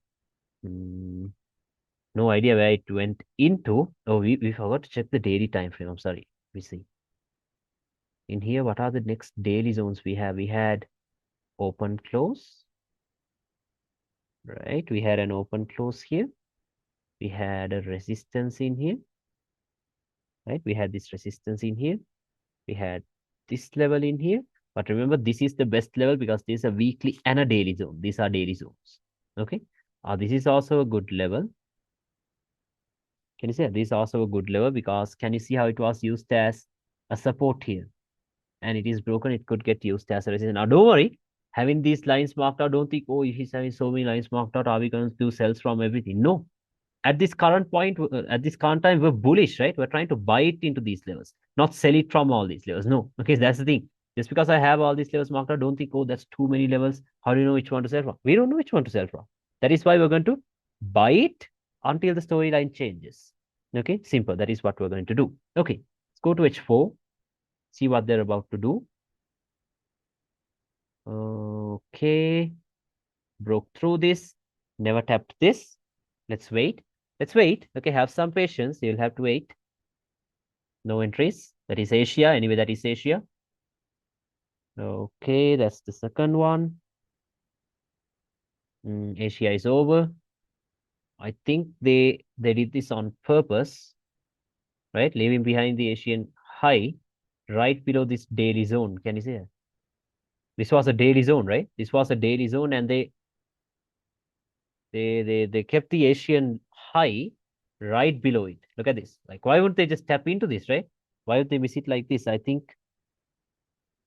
no idea where it went into. Oh, we forgot to check the daily time frame. I'm sorry. We see. In here, what are the next daily zones we have? We had open close, right? We had an open close here. We had a resistance in here, right? We had this resistance in here. We had this level in here. But remember, this is the best level because this is a weekly and a daily zone. These are daily zones. Okay. This is also a good level. Can you see that? This is also a good level because can you see how it was used as a support here? And it is broken, it could get used as a resistance. Now, don't worry. Having these lines marked out, don't think, oh, if he's having so many lines marked out, are we going to do sales from everything? No. At this current point, at this current time, we're bullish, right? We're trying to buy it into these levels, not sell it from all these levels. No. Okay, that's the thing. Just because I have all these levels marked out, don't think, oh, that's too many levels. How do you know which one to sell from? We don't know which one to sell from. That is why we're going to buy it until the storyline changes. Okay, simple. That is what we're going to do. Okay, let's go to H4, see what they're about to do. Okay, broke through this, never tapped this. Let's wait. Let's wait. Okay, have some patience. You'll have to wait. No entries. That is Asia. Anyway, that is Asia. Okay, that's the second one. Asia is over. I think they did this on purpose, right? Leaving behind the Asian high right below this daily zone. Can you see that? This was a daily zone, right? This was a daily zone, and they kept the Asian high right below it. Look at this. Like, why wouldn't they just tap into this, right? Why would they miss it like this? I think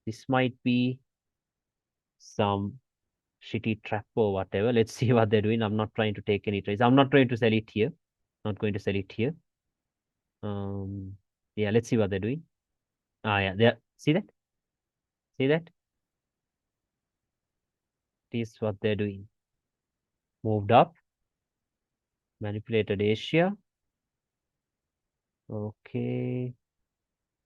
this might be some shitty trap or whatever. Let's see what they're doing. I'm not trying to take any trades. I'm not trying to sell it here. Not going to sell it here. Yeah, let's see what they're doing. Yeah, they see that? See that? This is what they're doing. Moved up. Manipulated Asia. Okay.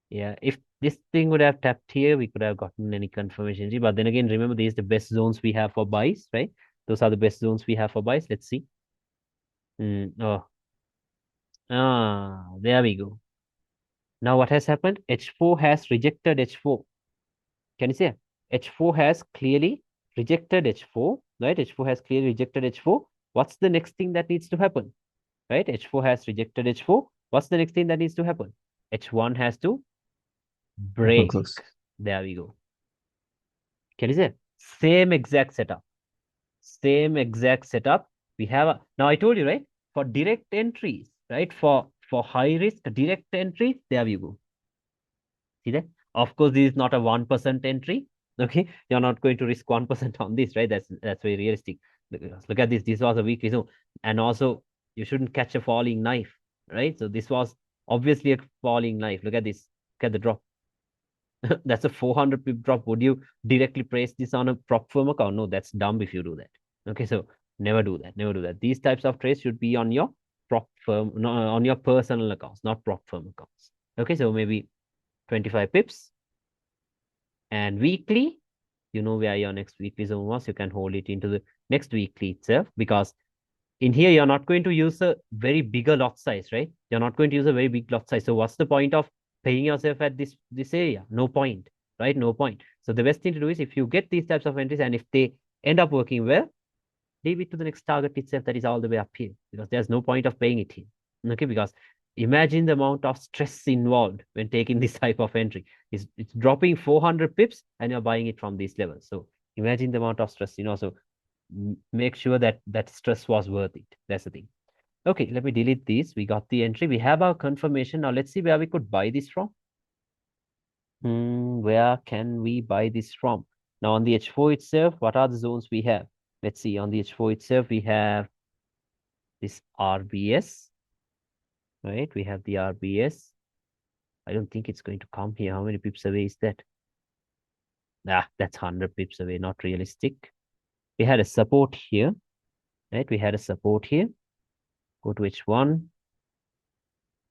Yeah, if this thing would have tapped here, we could have gotten any confirmation. But then again, remember, these are the best zones we have for buys, right? Those are the best zones we have for buys. Let's see. Oh. There we go. Now what has happened? H4 has rejected H4. Can you see? H4 has clearly rejected H4, right? H4 has clearly rejected H4. What's the next thing that needs to happen? Right? H4 has rejected H4. What's the next thing that needs to happen? H1 has to break. close. There we go. Can you see? Same exact setup. Same exact setup. We have a, now I told you, right? For direct entries, right? For high risk direct entries, there we go. See that? Of course, this is not a 1% entry. Okay, you're not going to risk 1% on this, right? That's very realistic. Look at this. This was a weekly zone, and also you shouldn't catch a falling knife, right? So this was obviously a falling knife. Look at this. Look at the drop. That's a 400 pip drop. Would you directly place this on a prop firm account? No, that's dumb if you do that. Okay, so never do that. Never do that. These types of trades should be on your prop firm, no, on your personal accounts, not prop firm accounts. Okay, so maybe 25 pips. And weekly, you know where your next weekly zone was. You can hold it into the next weekly itself, because in here, you're not going to use a very bigger lot size, right? You're not going to use a very big lot size. So what's the point of paying yourself at this area? No point, right? No point. So the best thing to do is, if you get these types of entries and if they end up working well, leave it to the next target itself that is all the way up here, because there's no point of paying it here. Okay, because imagine the amount of stress involved when taking this type of entry. It's dropping 400 pips and you're buying it from these levels. So imagine the amount of stress, so make sure that that stress was worth it. That's the thing. Okay, let me delete these. We got the entry. We have our confirmation. Now let's see where we could buy this from. Where can we buy this from? Now on the H4 itself, what are the zones we have? Let's see. On the H4 itself, we have this RBS, right? We have the RBS. I don't think it's going to come here. How many pips away is that? That's 100 pips away. Not realistic. We had a support here, right? We had a support here. Go to H1.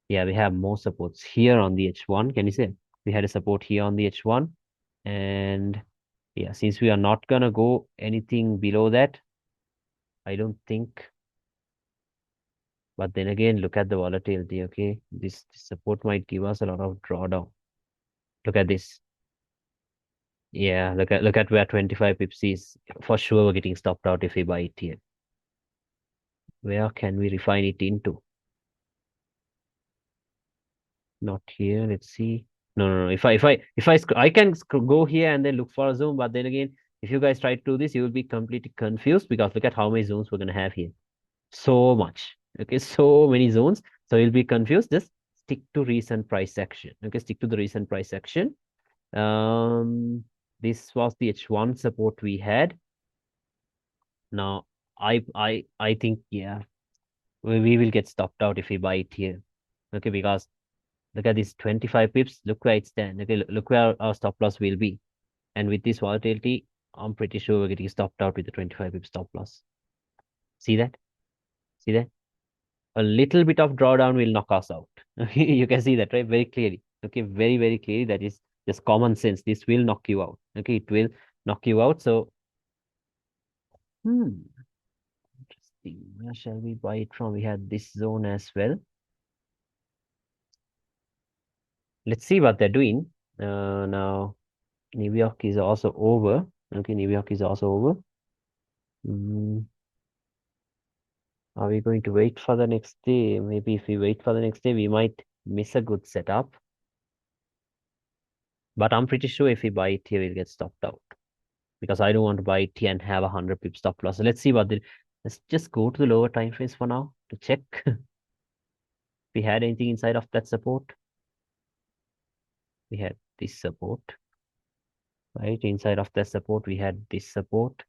Yeah, we have more supports here on the H1. Can you see? We had a support here on the H1. And yeah, since we are not going to go anything below that, I don't think. But then again, look at the volatility, okay? This support might give us a lot of drawdown. Look at this. Yeah, look at where 25 pips is. For sure, we're getting stopped out if we buy it here. Where can we refine it into? Not here. Let's see. No. I can go here and then look for a zone, but then again, if you guys try to do this, you will be completely confused, because look at how many zones we're gonna have here. So much. Okay, so many zones. So you'll be confused. Just stick to recent price action. Okay, stick to the recent price action. This was the H1 support we had. Now, I think, yeah, we will get stopped out if we buy it here. Okay, because look at these 25 pips. Look where it's stands. Okay, look where our stop loss will be. And with this volatility, I'm pretty sure we're getting stopped out with the 25 pip stop loss. See that? See that? A little bit of drawdown will knock us out. You can see that, right? Very clearly. Okay, very, very clearly. That is just common sense. This will knock you out. Okay, it will knock you out. So, interesting. Where shall we buy it from? We had this zone as well. Let's see what they're doing. Now, New York is also over. Okay, New York is also over. Are we going to wait for the next day? Maybe if we wait for the next day, we might miss a good setup. But I'm pretty sure if we buy it here, we'll get stopped out, because I don't want to buy it here and have 100 pip stop loss. So let's see let's just go to the lower time frames for now to check if we had anything inside of that support. We had this support, right? Inside of that support, we had this support.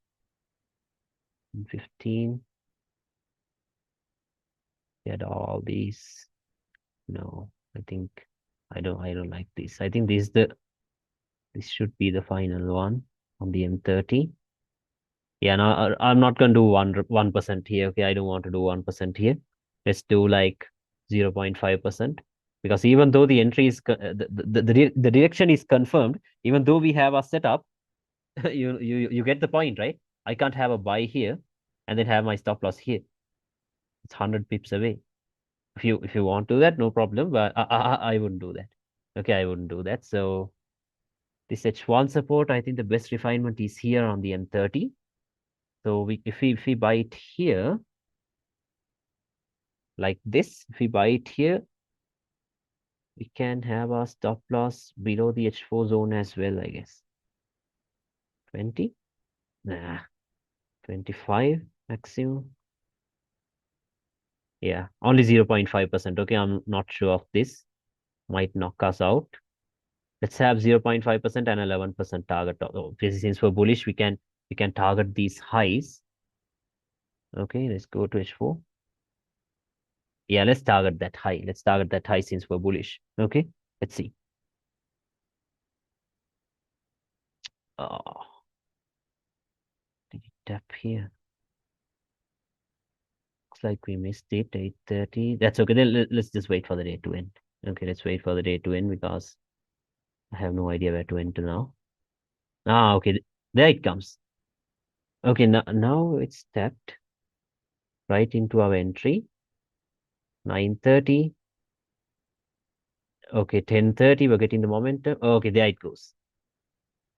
15. We had all these. No, I think I don't like this. I think this should be the final one on the M30. Yeah, no, I'm not gonna do 1% here. Okay, I don't want to do 1% here. Let's do like 0.5%, because even though the entry is the direction is confirmed, even though we have a setup, you get the point, right? I can't have a buy here and then have my stop loss here. It's 100 pips away. If you want to do that, no problem, but I wouldn't do that. Okay, I wouldn't do that. So This H1 support, I think the best refinement is here on the M30. So if we buy it here, like this, if we buy it here, we can have our stop loss below the H4 zone as well, I guess. 20? Nah, 25 maximum. Yeah, only 0.5%. Okay, I'm not sure of this. Might knock us out. Let's have 0.5% and 11% target. Since we're bullish, we can target these highs. Okay, let's go to H4. Yeah, let's target that high. Let's target that high since we're bullish. Okay, let's see. Oh, did it tap here? Looks like we missed it. 8:30. That's okay. Then let's just wait for the day to end. Okay, let's wait for the day to end because I have no idea where to enter now. Ah, okay. There it comes. Okay, now it's tapped right into our entry. 9:30. Okay, 10:30. We're getting the momentum. Okay, there it goes.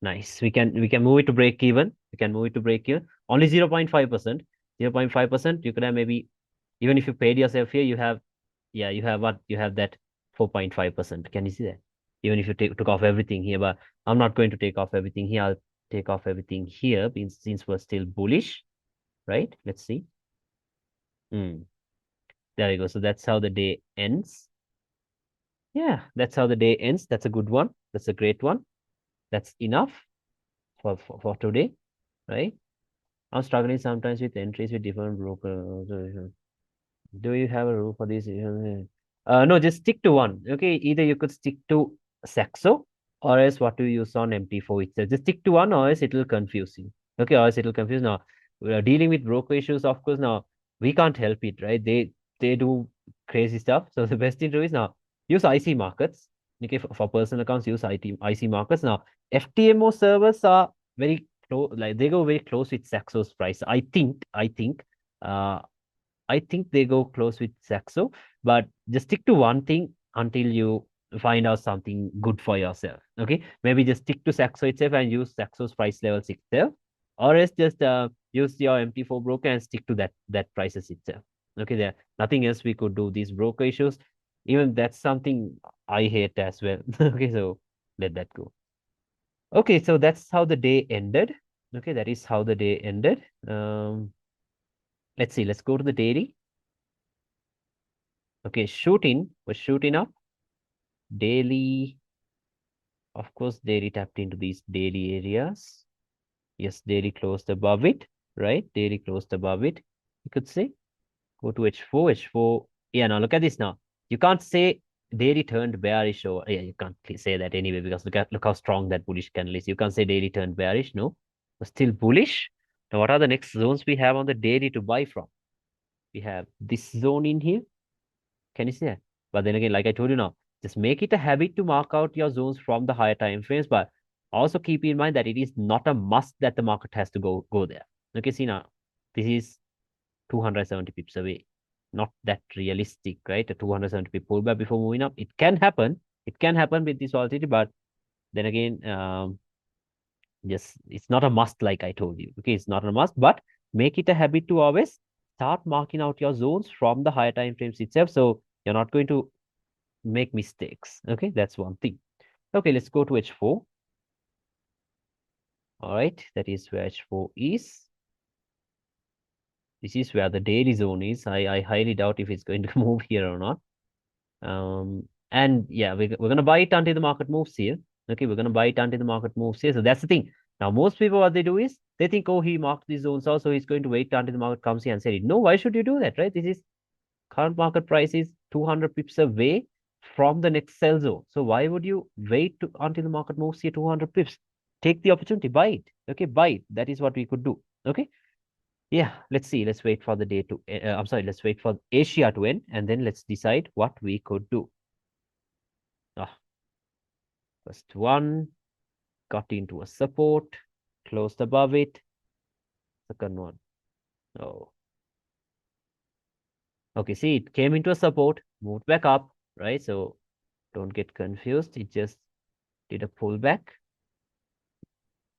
Nice. We can move it to break even. We can move it to break even. Only 0.5%. 0.5%. You could have maybe, even if you paid yourself here, you have, yeah, you have what? You have that 4.5%. Can you see that? Even if you took off everything here, but I'm not going to take off everything here. I'll take off everything here since we're still bullish, right? Let's see. There we go. So that's how the day ends. Yeah, that's how the day ends. That's a good one. That's a great one. That's enough for today, right? I'm struggling sometimes with entries with different brokers. Do you have a rule for this? No, just stick to one. Okay, either you could stick to Saxo or else what you use on MT4 itself. Just stick to one or else it will confuse you. Okay, or else it will confuse. Now, we are dealing with broker issues, of course. Now, we can't help it, right? They do crazy stuff. So the best thing to do is now use IC markets. Okay, for personal accounts, use IC markets. Now, FTMO servers are very close, like they go very close with Saxo's price. Uh, I think they go close with Saxo, but just stick to one thing until you find out something good for yourself. Okay, maybe just stick to Saxo itself and use Saxo's price levels itself, or else just use your MT4 broker and stick to that prices itself. Okay, there nothing else we could do. These broker issues, even that's something I hate as well. Okay, so let that go. Okay, so that's how the day ended. Okay, that is how the day ended. Let's see. Let's go to the daily. Okay, we're shooting up. Daily, of course, daily tapped into these daily areas. Yes, daily closed above it, right? Daily closed above it. You could say, go to H4, H4. Yeah, now look at this now. You can't say daily turned bearish or, yeah, you can't say that anyway because look how strong that bullish candle is. You can't say daily turned bearish, no. But still bullish. Now, what are the next zones we have on the daily to buy from? We have this zone in here. Can you see that? But then again, like I told you now, just make it a habit to mark out your zones from the higher time frames, but also keep in mind that it is not a must that the market has to go there. Okay, see now, this is 270 pips away. Not that realistic, right? A 270 pip pullback before moving up. It can happen. It can happen with this volatility, but then again, just it's not a must, like I told you. Okay, it's not a must, but make it a habit to always start marking out your zones from the higher time frames itself. So you're not going to make mistakes. Okay, that's one thing. Okay, let's go to H4. All right, that is where H4 is. This is where the daily zone is. I highly doubt if it's going to move here or not. And yeah, we're going to buy it until the market moves here. Okay, we're going to buy it until the market moves here. So that's the thing. Now, most people, what they do is they think, oh, he marked these zones also. He's going to wait until the market comes here and sell it. No, why should you do that, right? This is current market price is 200 pips away from the next sell zone. So why would you wait until the market moves here 200 pips? Take the opportunity, buy it. Okay, buy it. That is what we could do. Okay. Yeah, let's see. Let's wait for the day to, I'm sorry, let's wait for Asia to end and then let's decide what we could do. First one, got into a support, closed above it. Second one. Oh. Okay, see, it came into a support, moved back up, right? So don't get confused. It just did a pullback.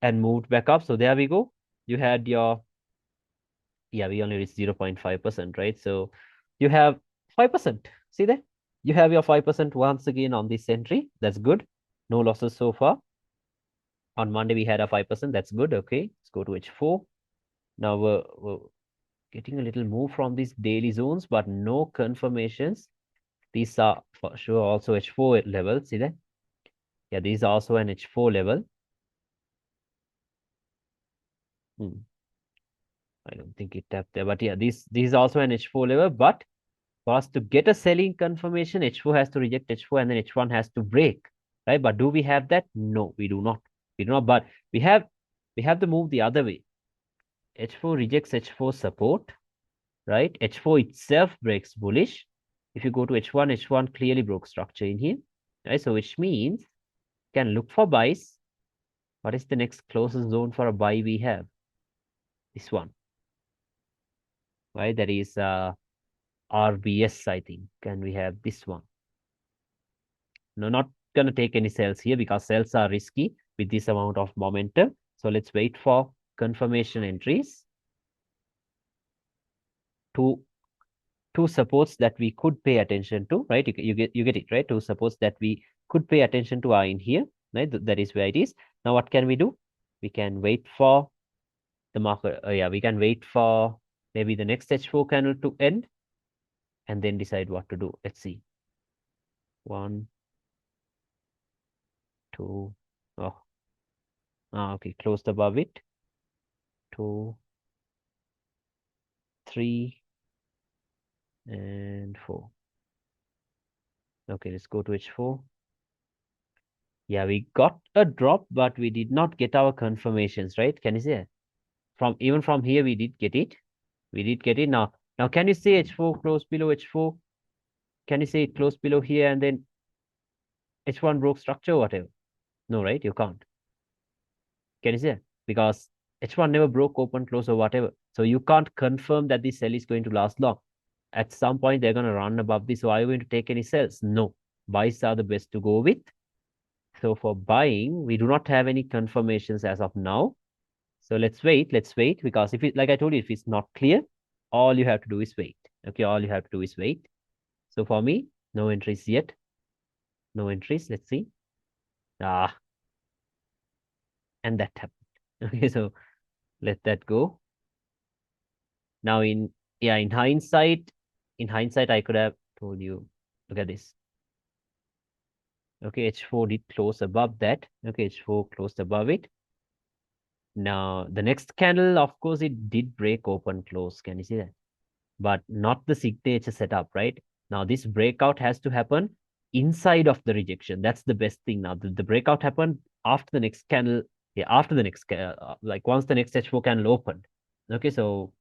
and moved back up. So there we go. You had your, yeah, we only reached 0.5%, right? So you have 5%. See that? You have your 5% once again on this entry. That's good. No losses so far. On Monday, we had a 5%. That's good. Okay, let's go to H4. Now we're getting a little move from these daily zones, but no confirmations. These are for sure also H4 level. See that? Yeah, these are also an H4 level. I don't think it tapped there, but yeah, this is also an H4 level. But for us to get a selling confirmation, H4 has to reject H4 and then H1 has to break, right? But do we have that? No, we do not. We do not. But we have the move the other way. H4 rejects H4 support, right? H4 itself breaks bullish. If you go to H1, H1 clearly broke structure in here, right? So which means can look for buys. What is the next closest zone for a buy we have? This one, right? That is RBS, I think. Can we have this one? No, not gonna take any sells here because sells are risky with this amount of momentum. So let's wait for confirmation entries. Two supports that we could pay attention to, right? You get it, right? Two supports that we could pay attention to are in here, right? That is where it is. Now what can we do? We can wait for the market. Yeah, we can wait for maybe the next H4 candle to end and then decide what to do. Let's see. 1, 2. Oh, okay, closed above it. 2, 3, and 4. Okay, let's go to H4. Yeah, we got a drop, but we did not get our confirmations, right? Can you see it? Even from here, we did get it. We did get it. Now, can you say H4 close below H4? Can you say it close below here and then H1 broke structure or whatever? No, right? You can't. Can you see it? Because H1 never broke open, close, or whatever. So you can't confirm that this sell is going to last long. At some point, they're going to run above this. So are you going to take any sells? No. Buys are the best to go with. So for buying, we do not have any confirmations as of now. So let's wait because if it, like I told you, if it's not clear, all you have to do is wait. Okay, all you have to do is wait. So for me, no entries yet. No entries. Let's see. And that happened. Okay, so let that go. Now in hindsight, I could have told you, look at this. Okay, H4 did close above that. Okay, H4 closed above it. Now the next candle, of course, it did break open close. Can you see that? But not the signature setup, right? Now this breakout has to happen inside of the rejection. That's the best thing now. The breakout happened after the next candle. Yeah, after the next like once the next H4 candle opened. Okay, so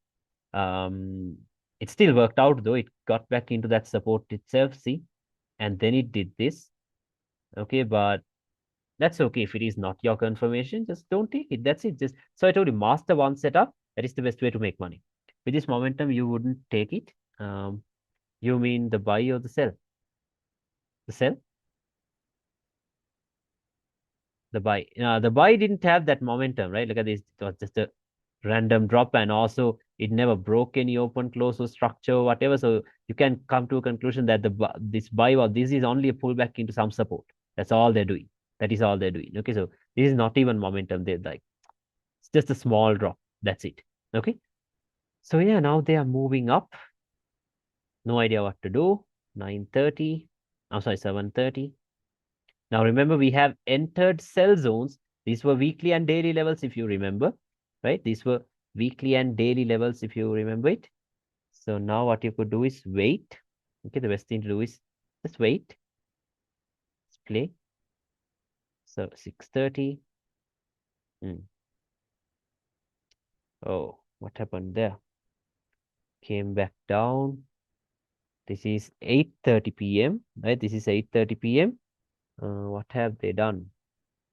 it still worked out though. It got back into that support itself, see? And then it did this. Okay, but that's okay. If it is not your confirmation, just don't take it. That's it. Just so I told you, master one setup. That is the best way to make money. With this momentum, you wouldn't take it. You mean the buy or the sell? The sell? The buy. The buy didn't have that momentum, right? Look at this. It was just a random drop, and also it never broke any open close or structure or whatever. So you can come to a conclusion that this buy or this is only a pullback into some support. That's all they're doing. That is all they're doing. Okay, so this is not even momentum. They're like it's just a small drop. That's it. Okay. So yeah, now they are moving up. No idea what to do. 9:30. I'm sorry, 7:30. Now remember, we have entered sell zones. These were weekly and daily levels, if you remember, right? These were weekly and daily levels, if you remember it. So now what you could do is wait. Okay, the best thing to do is just wait. Let's play. So 6:30. Oh, what happened there? Came back down. This is 8:30 p.m., right? This is 8:30 p.m. What have they done?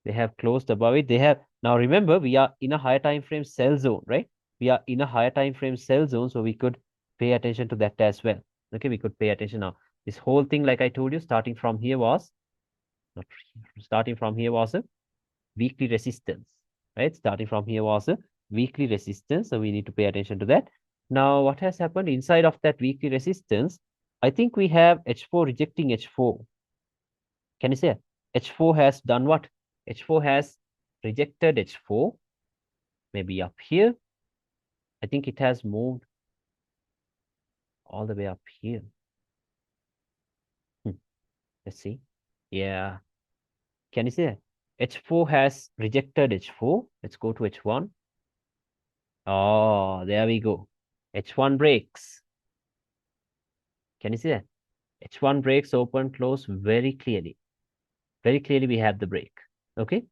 They have closed above it. They have now remember we are in a higher time frame sell zone, right? We are in a higher time frame sell zone, so we could pay attention to that as well. Okay, we could pay attention now. This whole thing, like I told you, starting from here was a weekly resistance. right? Starting from here was a weekly resistance, so we need to pay attention to that. Now, what has happened inside of that weekly resistance? I think we have H4 rejecting H4. Can you say H4 has done what? H4 has rejected H4, maybe up here. I think it has moved all the way up here. Let's see. Yeah. Can you see that? H4 has rejected H4. Let's go to H1. Oh, there we go. H1 breaks. Can you see that? H1 breaks, open, close very clearly. Very clearly we have the break. Okay.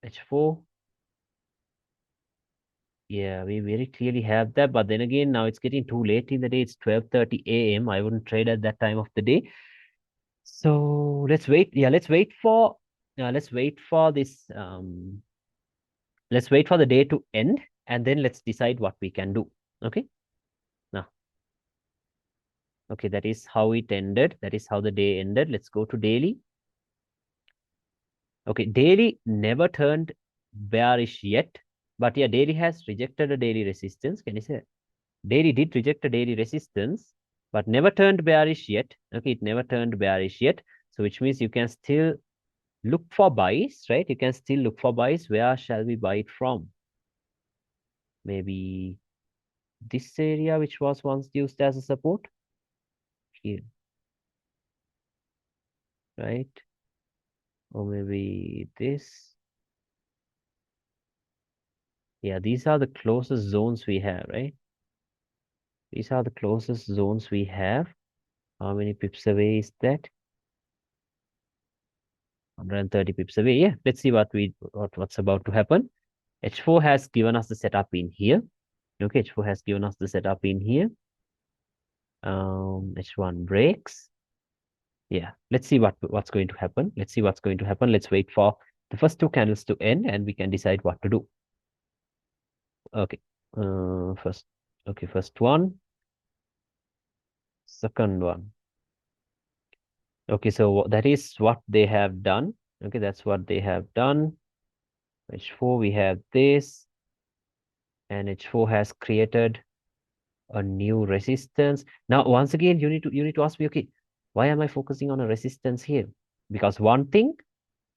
H4. Yeah, we very clearly have that. But then again, now it's getting too late in the day. It's 12:30 a.m. I wouldn't trade at that time of the day. So let's wait. Yeah, let's wait for this. Let's wait for the day to end and then let's decide what we can do. Okay. Now, okay, that is how it ended. That is how the day ended. Let's go to daily. Okay, daily never turned bearish yet. But yeah, daily has rejected a daily resistance. Can you say that? Daily did reject a daily resistance, but never turned bearish yet. Okay, it never turned bearish yet. So which means you can still look for buys, right? You can still look for buys. Where shall we buy it from? Maybe this area, which was once used as a support. Here, right? Or maybe this. Yeah, these are the closest zones we have, right? These are the closest zones we have. How many pips away is that? 130 pips away. Yeah, let's see what's about to happen. H4 has given us the setup in here. Okay, H4 has given us the setup in here. H1 breaks. Yeah, let's see what's going to happen. Let's see what's going to happen. Let's wait for the first two candles to end and we can decide what to do. Okay. First one. Second one. Okay, so that is what they have done. Okay, that's what they have done. H4, we have this. And H4 has created a new resistance. Now, once again, you need to ask me, okay, why am I focusing on a resistance here? Because one thing,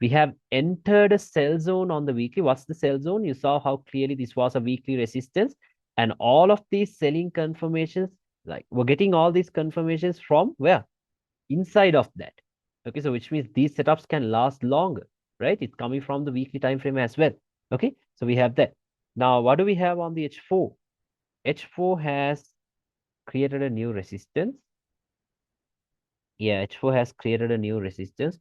we have entered a sell zone on the weekly. What's the sell zone? You saw how clearly this was a weekly resistance. And all of these selling confirmations, like we're getting all these confirmations from where? Inside of that. Okay, so which means these setups can last longer, right? It's coming from the weekly time frame as well. Okay, so we have that. Now, what do we have on the H4? H4 has created a new resistance. Yeah, H4 has created a new resistance.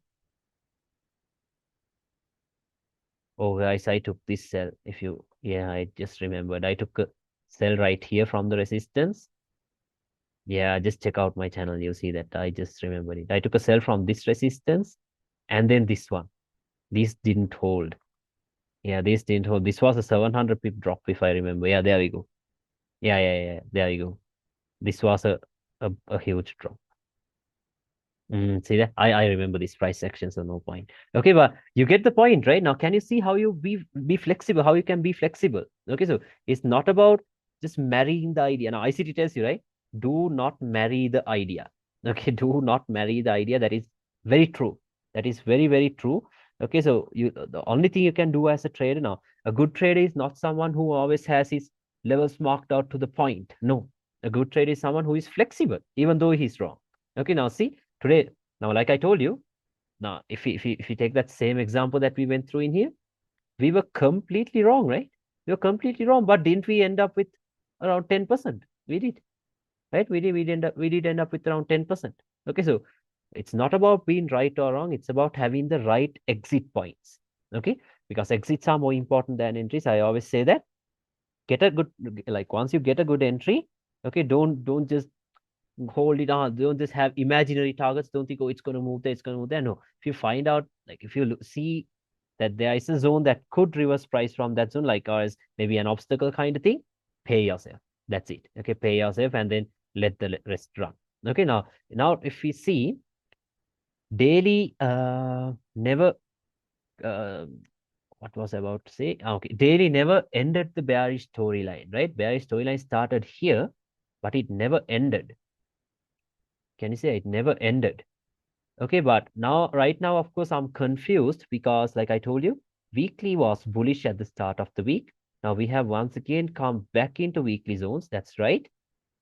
Oh, guys, I took this sell. Yeah, I just remembered. I took a sell right here from the resistance. Yeah, just check out my channel. You see that I just remembered it. I took a sell from this resistance and then this one. This didn't hold. Yeah, this didn't hold. This was a 700 pip drop, if I remember. Yeah, there we go. Yeah. There you go. This was a huge drop. See that? I remember this price section, so no point. Okay, but you get the point, right? Now, can you see how you be flexible? How you can be flexible? Okay, so it's not about just marrying the idea. Now, ICT tells you, right? Do not marry the idea. Okay, do not marry the idea. That is very true. That is very, very true. Okay, so the only thing you can do as a trader now, a good trader is not someone who always has his levels marked out to the point. No, a good trader is someone who is flexible, even though he's wrong. Okay, now see. Today, now, like I told you, now if you take that same example that we went through in here, we were completely wrong, right? We were completely wrong, but didn't we end up with around 10%? We did, right? We did end up with around 10%. Okay, so it's not about being right or wrong, it's about having the right exit points. Okay, because exits are more important than entries. I always say that. Get a good, like once you get a good entry, okay, don't just hold it on. Don't just have imaginary targets. Don't think, oh, it's going to move there, it's going to move there. No, if you find out, like if you see that there is a zone that could reverse price from that zone, like or as maybe an obstacle kind of thing, pay yourself. That's it. Okay, pay yourself and then let the rest run. Okay, now if we see daily never what was I about to say? Okay, daily never ended the bearish storyline, right? Bearish storyline started here, but it never ended. Can you say it never ended? Okay, but now, right now, of course, I'm confused because, like I told you, weekly was bullish at the start of the week. Now we have once again come back into weekly zones. That's right.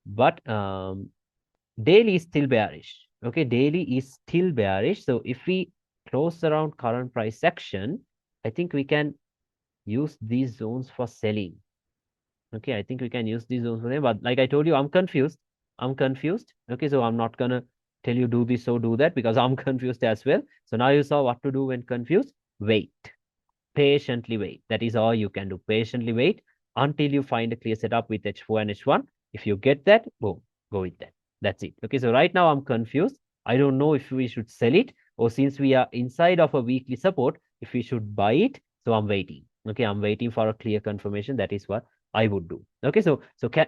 But daily is still bearish. Okay, daily is still bearish. So if we close around current price section, I think we can use these zones for selling. Okay, I think we can use these zones for them. But like I told you, I'm confused. I'm confused. Okay, so I'm not gonna tell you do this or do that because I'm confused as well. So now you saw what to do when confused. Wait. Patiently wait. That is all you can do. Patiently wait until you find a clear setup with H4 and H1. If you get that, boom, go with that. That's it. Okay, so right now I'm confused. I don't know if we should sell it or since we are inside of a weekly support, if we should buy it. So I'm waiting. Okay, I'm waiting for a clear confirmation. That is what I would do. Okay, so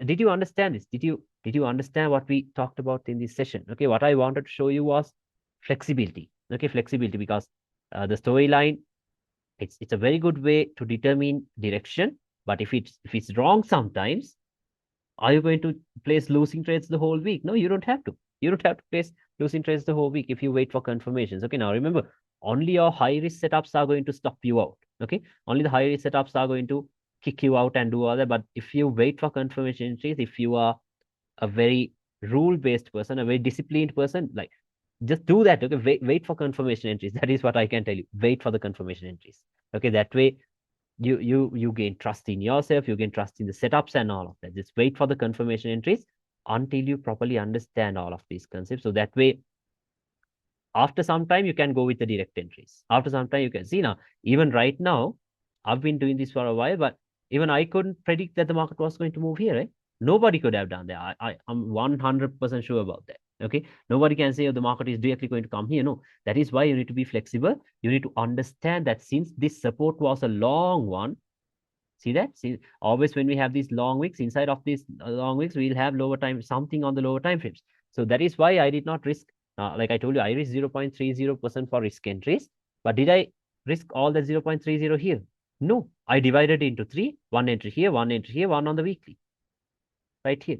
did you understand this? Did you understand what we talked about in this session? Okay, what I wanted to show you was flexibility. Okay, flexibility because the storyline it's a very good way to determine direction. But if it's wrong sometimes, are you going to place losing trades the whole week? No, you don't have to. You don't have to place losing trades the whole week if you wait for confirmations. Okay, now remember, only your high risk setups are going to stop you out. Okay, only the high risk setups are going to kick you out and do all that. But if you wait for confirmation entries, if you are a very rule-based person, a very disciplined person, like just do that. Okay, wait for confirmation entries. That is what I can tell you. Wait for the confirmation entries. Okay, that way you gain trust in yourself, you gain trust in the setups and all of that. Just wait for the confirmation entries until you properly understand all of these concepts. So that way, after some time, you can go with the direct entries. After some time, you can see now, even right now, I've been doing this for a while, but even I couldn't predict that the market was going to move here, right? Nobody could have done that. I'm 100% sure about that. Okay. Nobody can say, oh, the market is directly going to come here. No, that is why you need to be flexible. You need to understand that since this support was a long one, see that? See, always when we have these long weeks, inside of these long weeks, we'll have lower time, something on the lower time frames. So that is why I did not risk, like I told you, I risked 0.30% for risk entries. But did I risk all the 0.30 here? No, I divided it into three, one entry here, one entry here, one on the weekly. Right here.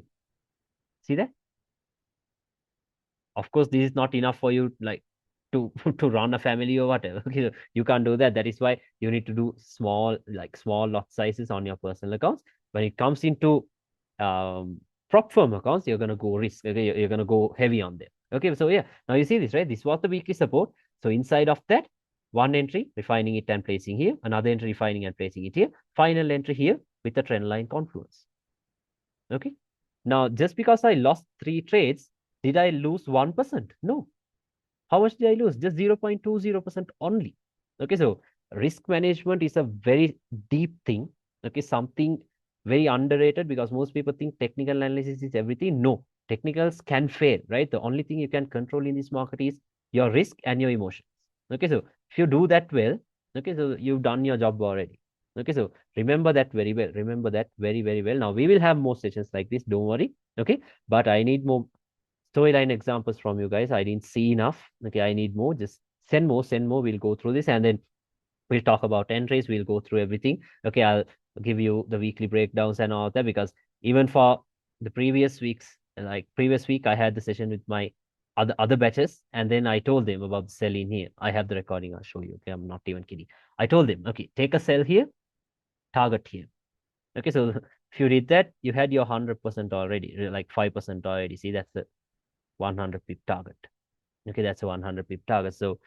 See that? Of course, this is not enough for you, like, to to run a family or whatever. Okay, you can't do that. That is why you need to do small lot sizes on your personal accounts. When it comes into prop firm accounts, you're gonna go risk. Okay, you're gonna go heavy on them. Okay, so yeah, now you see this, right? This was the weekly support. So inside of that, one entry, refining it and placing here, another entry, refining and placing it here, final entry here with the trend line confluence. Okay. Now, just because I lost 3 trades, did I lose 1%? No. How much did I lose? Just 0.20% only. Okay, so risk management is a very deep thing. Okay, something very underrated because most people think technical analysis is everything. No, technicals can fail, right? The only thing you can control in this market is your risk and your emotions. Okay, so if you do that well, okay, so you've done your job already. Okay, so remember that very well. Remember that very, very well. Now we will have more sessions like this. Don't worry. Okay, but I need more storyline examples from you guys. I didn't see enough. Okay, I need more. Just send more, send more. We'll go through this and then we'll talk about entries. We'll go through everything. Okay, I'll give you the weekly breakdowns and all of that because even for the previous weeks, like previous week, I had the session with my other batches, and then I told them about the sell in here. I have the recording. I'll show you. Okay, I'm not even kidding. I told them, okay, take a sell here, target here. Okay, so if you did that, you had your 100% already, like 5% already. See, that's the 100 pip target. Okay, that's a 100 pip target. So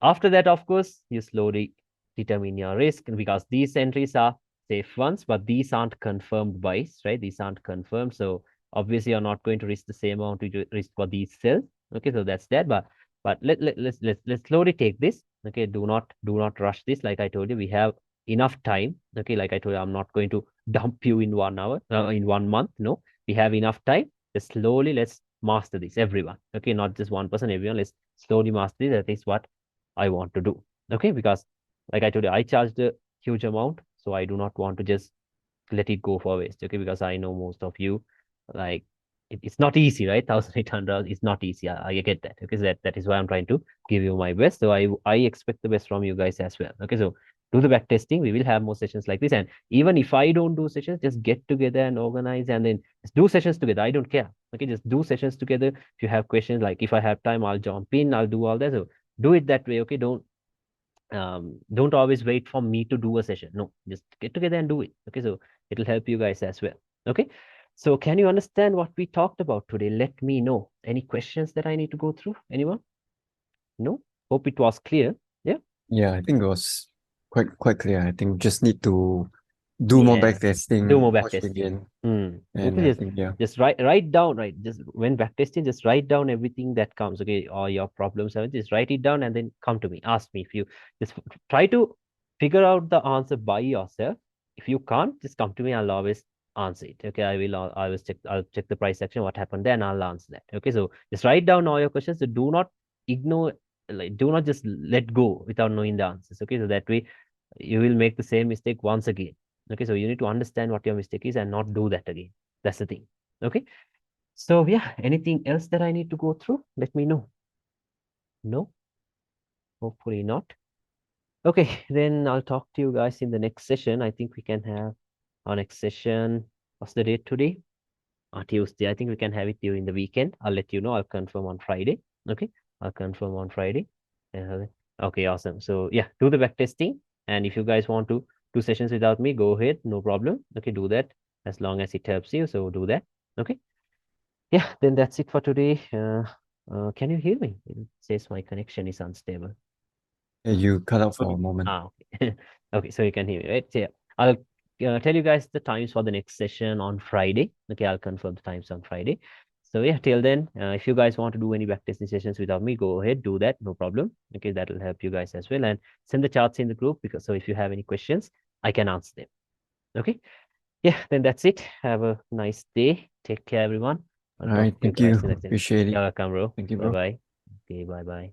after that, of course, you slowly determine your risk because these entries are safe ones, but these aren't confirmed buys, right? These aren't confirmed. So obviously you're not going to risk the same amount you risk for these cells. Okay, so that's that. But let's slowly take this. Okay, do not rush this. Like I told you, we have enough time. Okay, like I told you, I'm not going to dump you in 1 hour, in 1 month. No, we have enough time. Just slowly let's master this, everyone. Okay, not just one person, everyone. Let's slowly master this. That is what I want to do. Okay, because like I told you, I charged a huge amount, so I do not want to just let it go for waste. Okay, because I know most of you, like it's not easy, right? 1,800 is not easy. I get that. Okay, so that is why I'm trying to give you my best. So I expect the best from you guys as well. Okay, so do the back testing. We will have more sessions like this. And even if I don't do sessions, just get together and organize and then just do sessions together. I don't care. Okay, just do sessions together. If you have questions, like if I have time, I'll jump in, I'll do all that. So do it that way. Okay, don't always wait for me to do a session. No, just get together and do it. Okay, so it'll help you guys as well. Okay, so can you understand what we talked about today? Let me know. Any questions that I need to go through? Anyone? No? Hope it was clear. Yeah. Yeah, I think it was quite clear. I think just need to do more Yeah. backtesting, Do more watch it backtesting. again, And and I think just write down, right? Just when backtesting, just write down everything that comes, okay, or your problems, just write it down and then come to me. Ask me if you just try to figure out the answer by yourself. If you can't, just come to me. I'll always answer it. Okay, I'll check the price section, what happened then, I'll answer that. Okay, so just write down all your questions. So do not ignore, like, do not just let go without knowing the answers. Okay, so that way you will make the same mistake once again. Okay, so you need to understand what your mistake is and not do that again. That's the thing. Okay, so yeah, anything else that I need to go through? Let me know. No, hopefully not. Okay, then I'll talk to you guys in the next session. I think we can have our next session. What's the date today? Tuesday. I think we can have it during the weekend. I'll let you know. I'll confirm on Friday. Okay, I'll confirm on Friday. Okay, awesome. So yeah, do the back testing. And if you guys want to do sessions without me, go ahead. No problem. Okay, do that as long as it helps you. So do that. Okay. Yeah, then that's it for today. Can you hear me? It says my connection is unstable. you cut out for a moment. Okay. Okay, so you can hear me, right? So, yeah, I'll tell you guys the times for the next session on Friday. Okay, I'll confirm the times on Friday. So yeah, till then, if you guys want to do any backtesting sessions without me, go ahead, do that, no problem. Okay, that will help you guys as well. And send the charts in the group, because so if you have any questions, I can answer them. Okay. Yeah, then that's it. Have a nice day. Take care, everyone. All right, thank you. Appreciate it. You're welcome, bro. Thank you, bro. Bye-bye. Okay, bye-bye.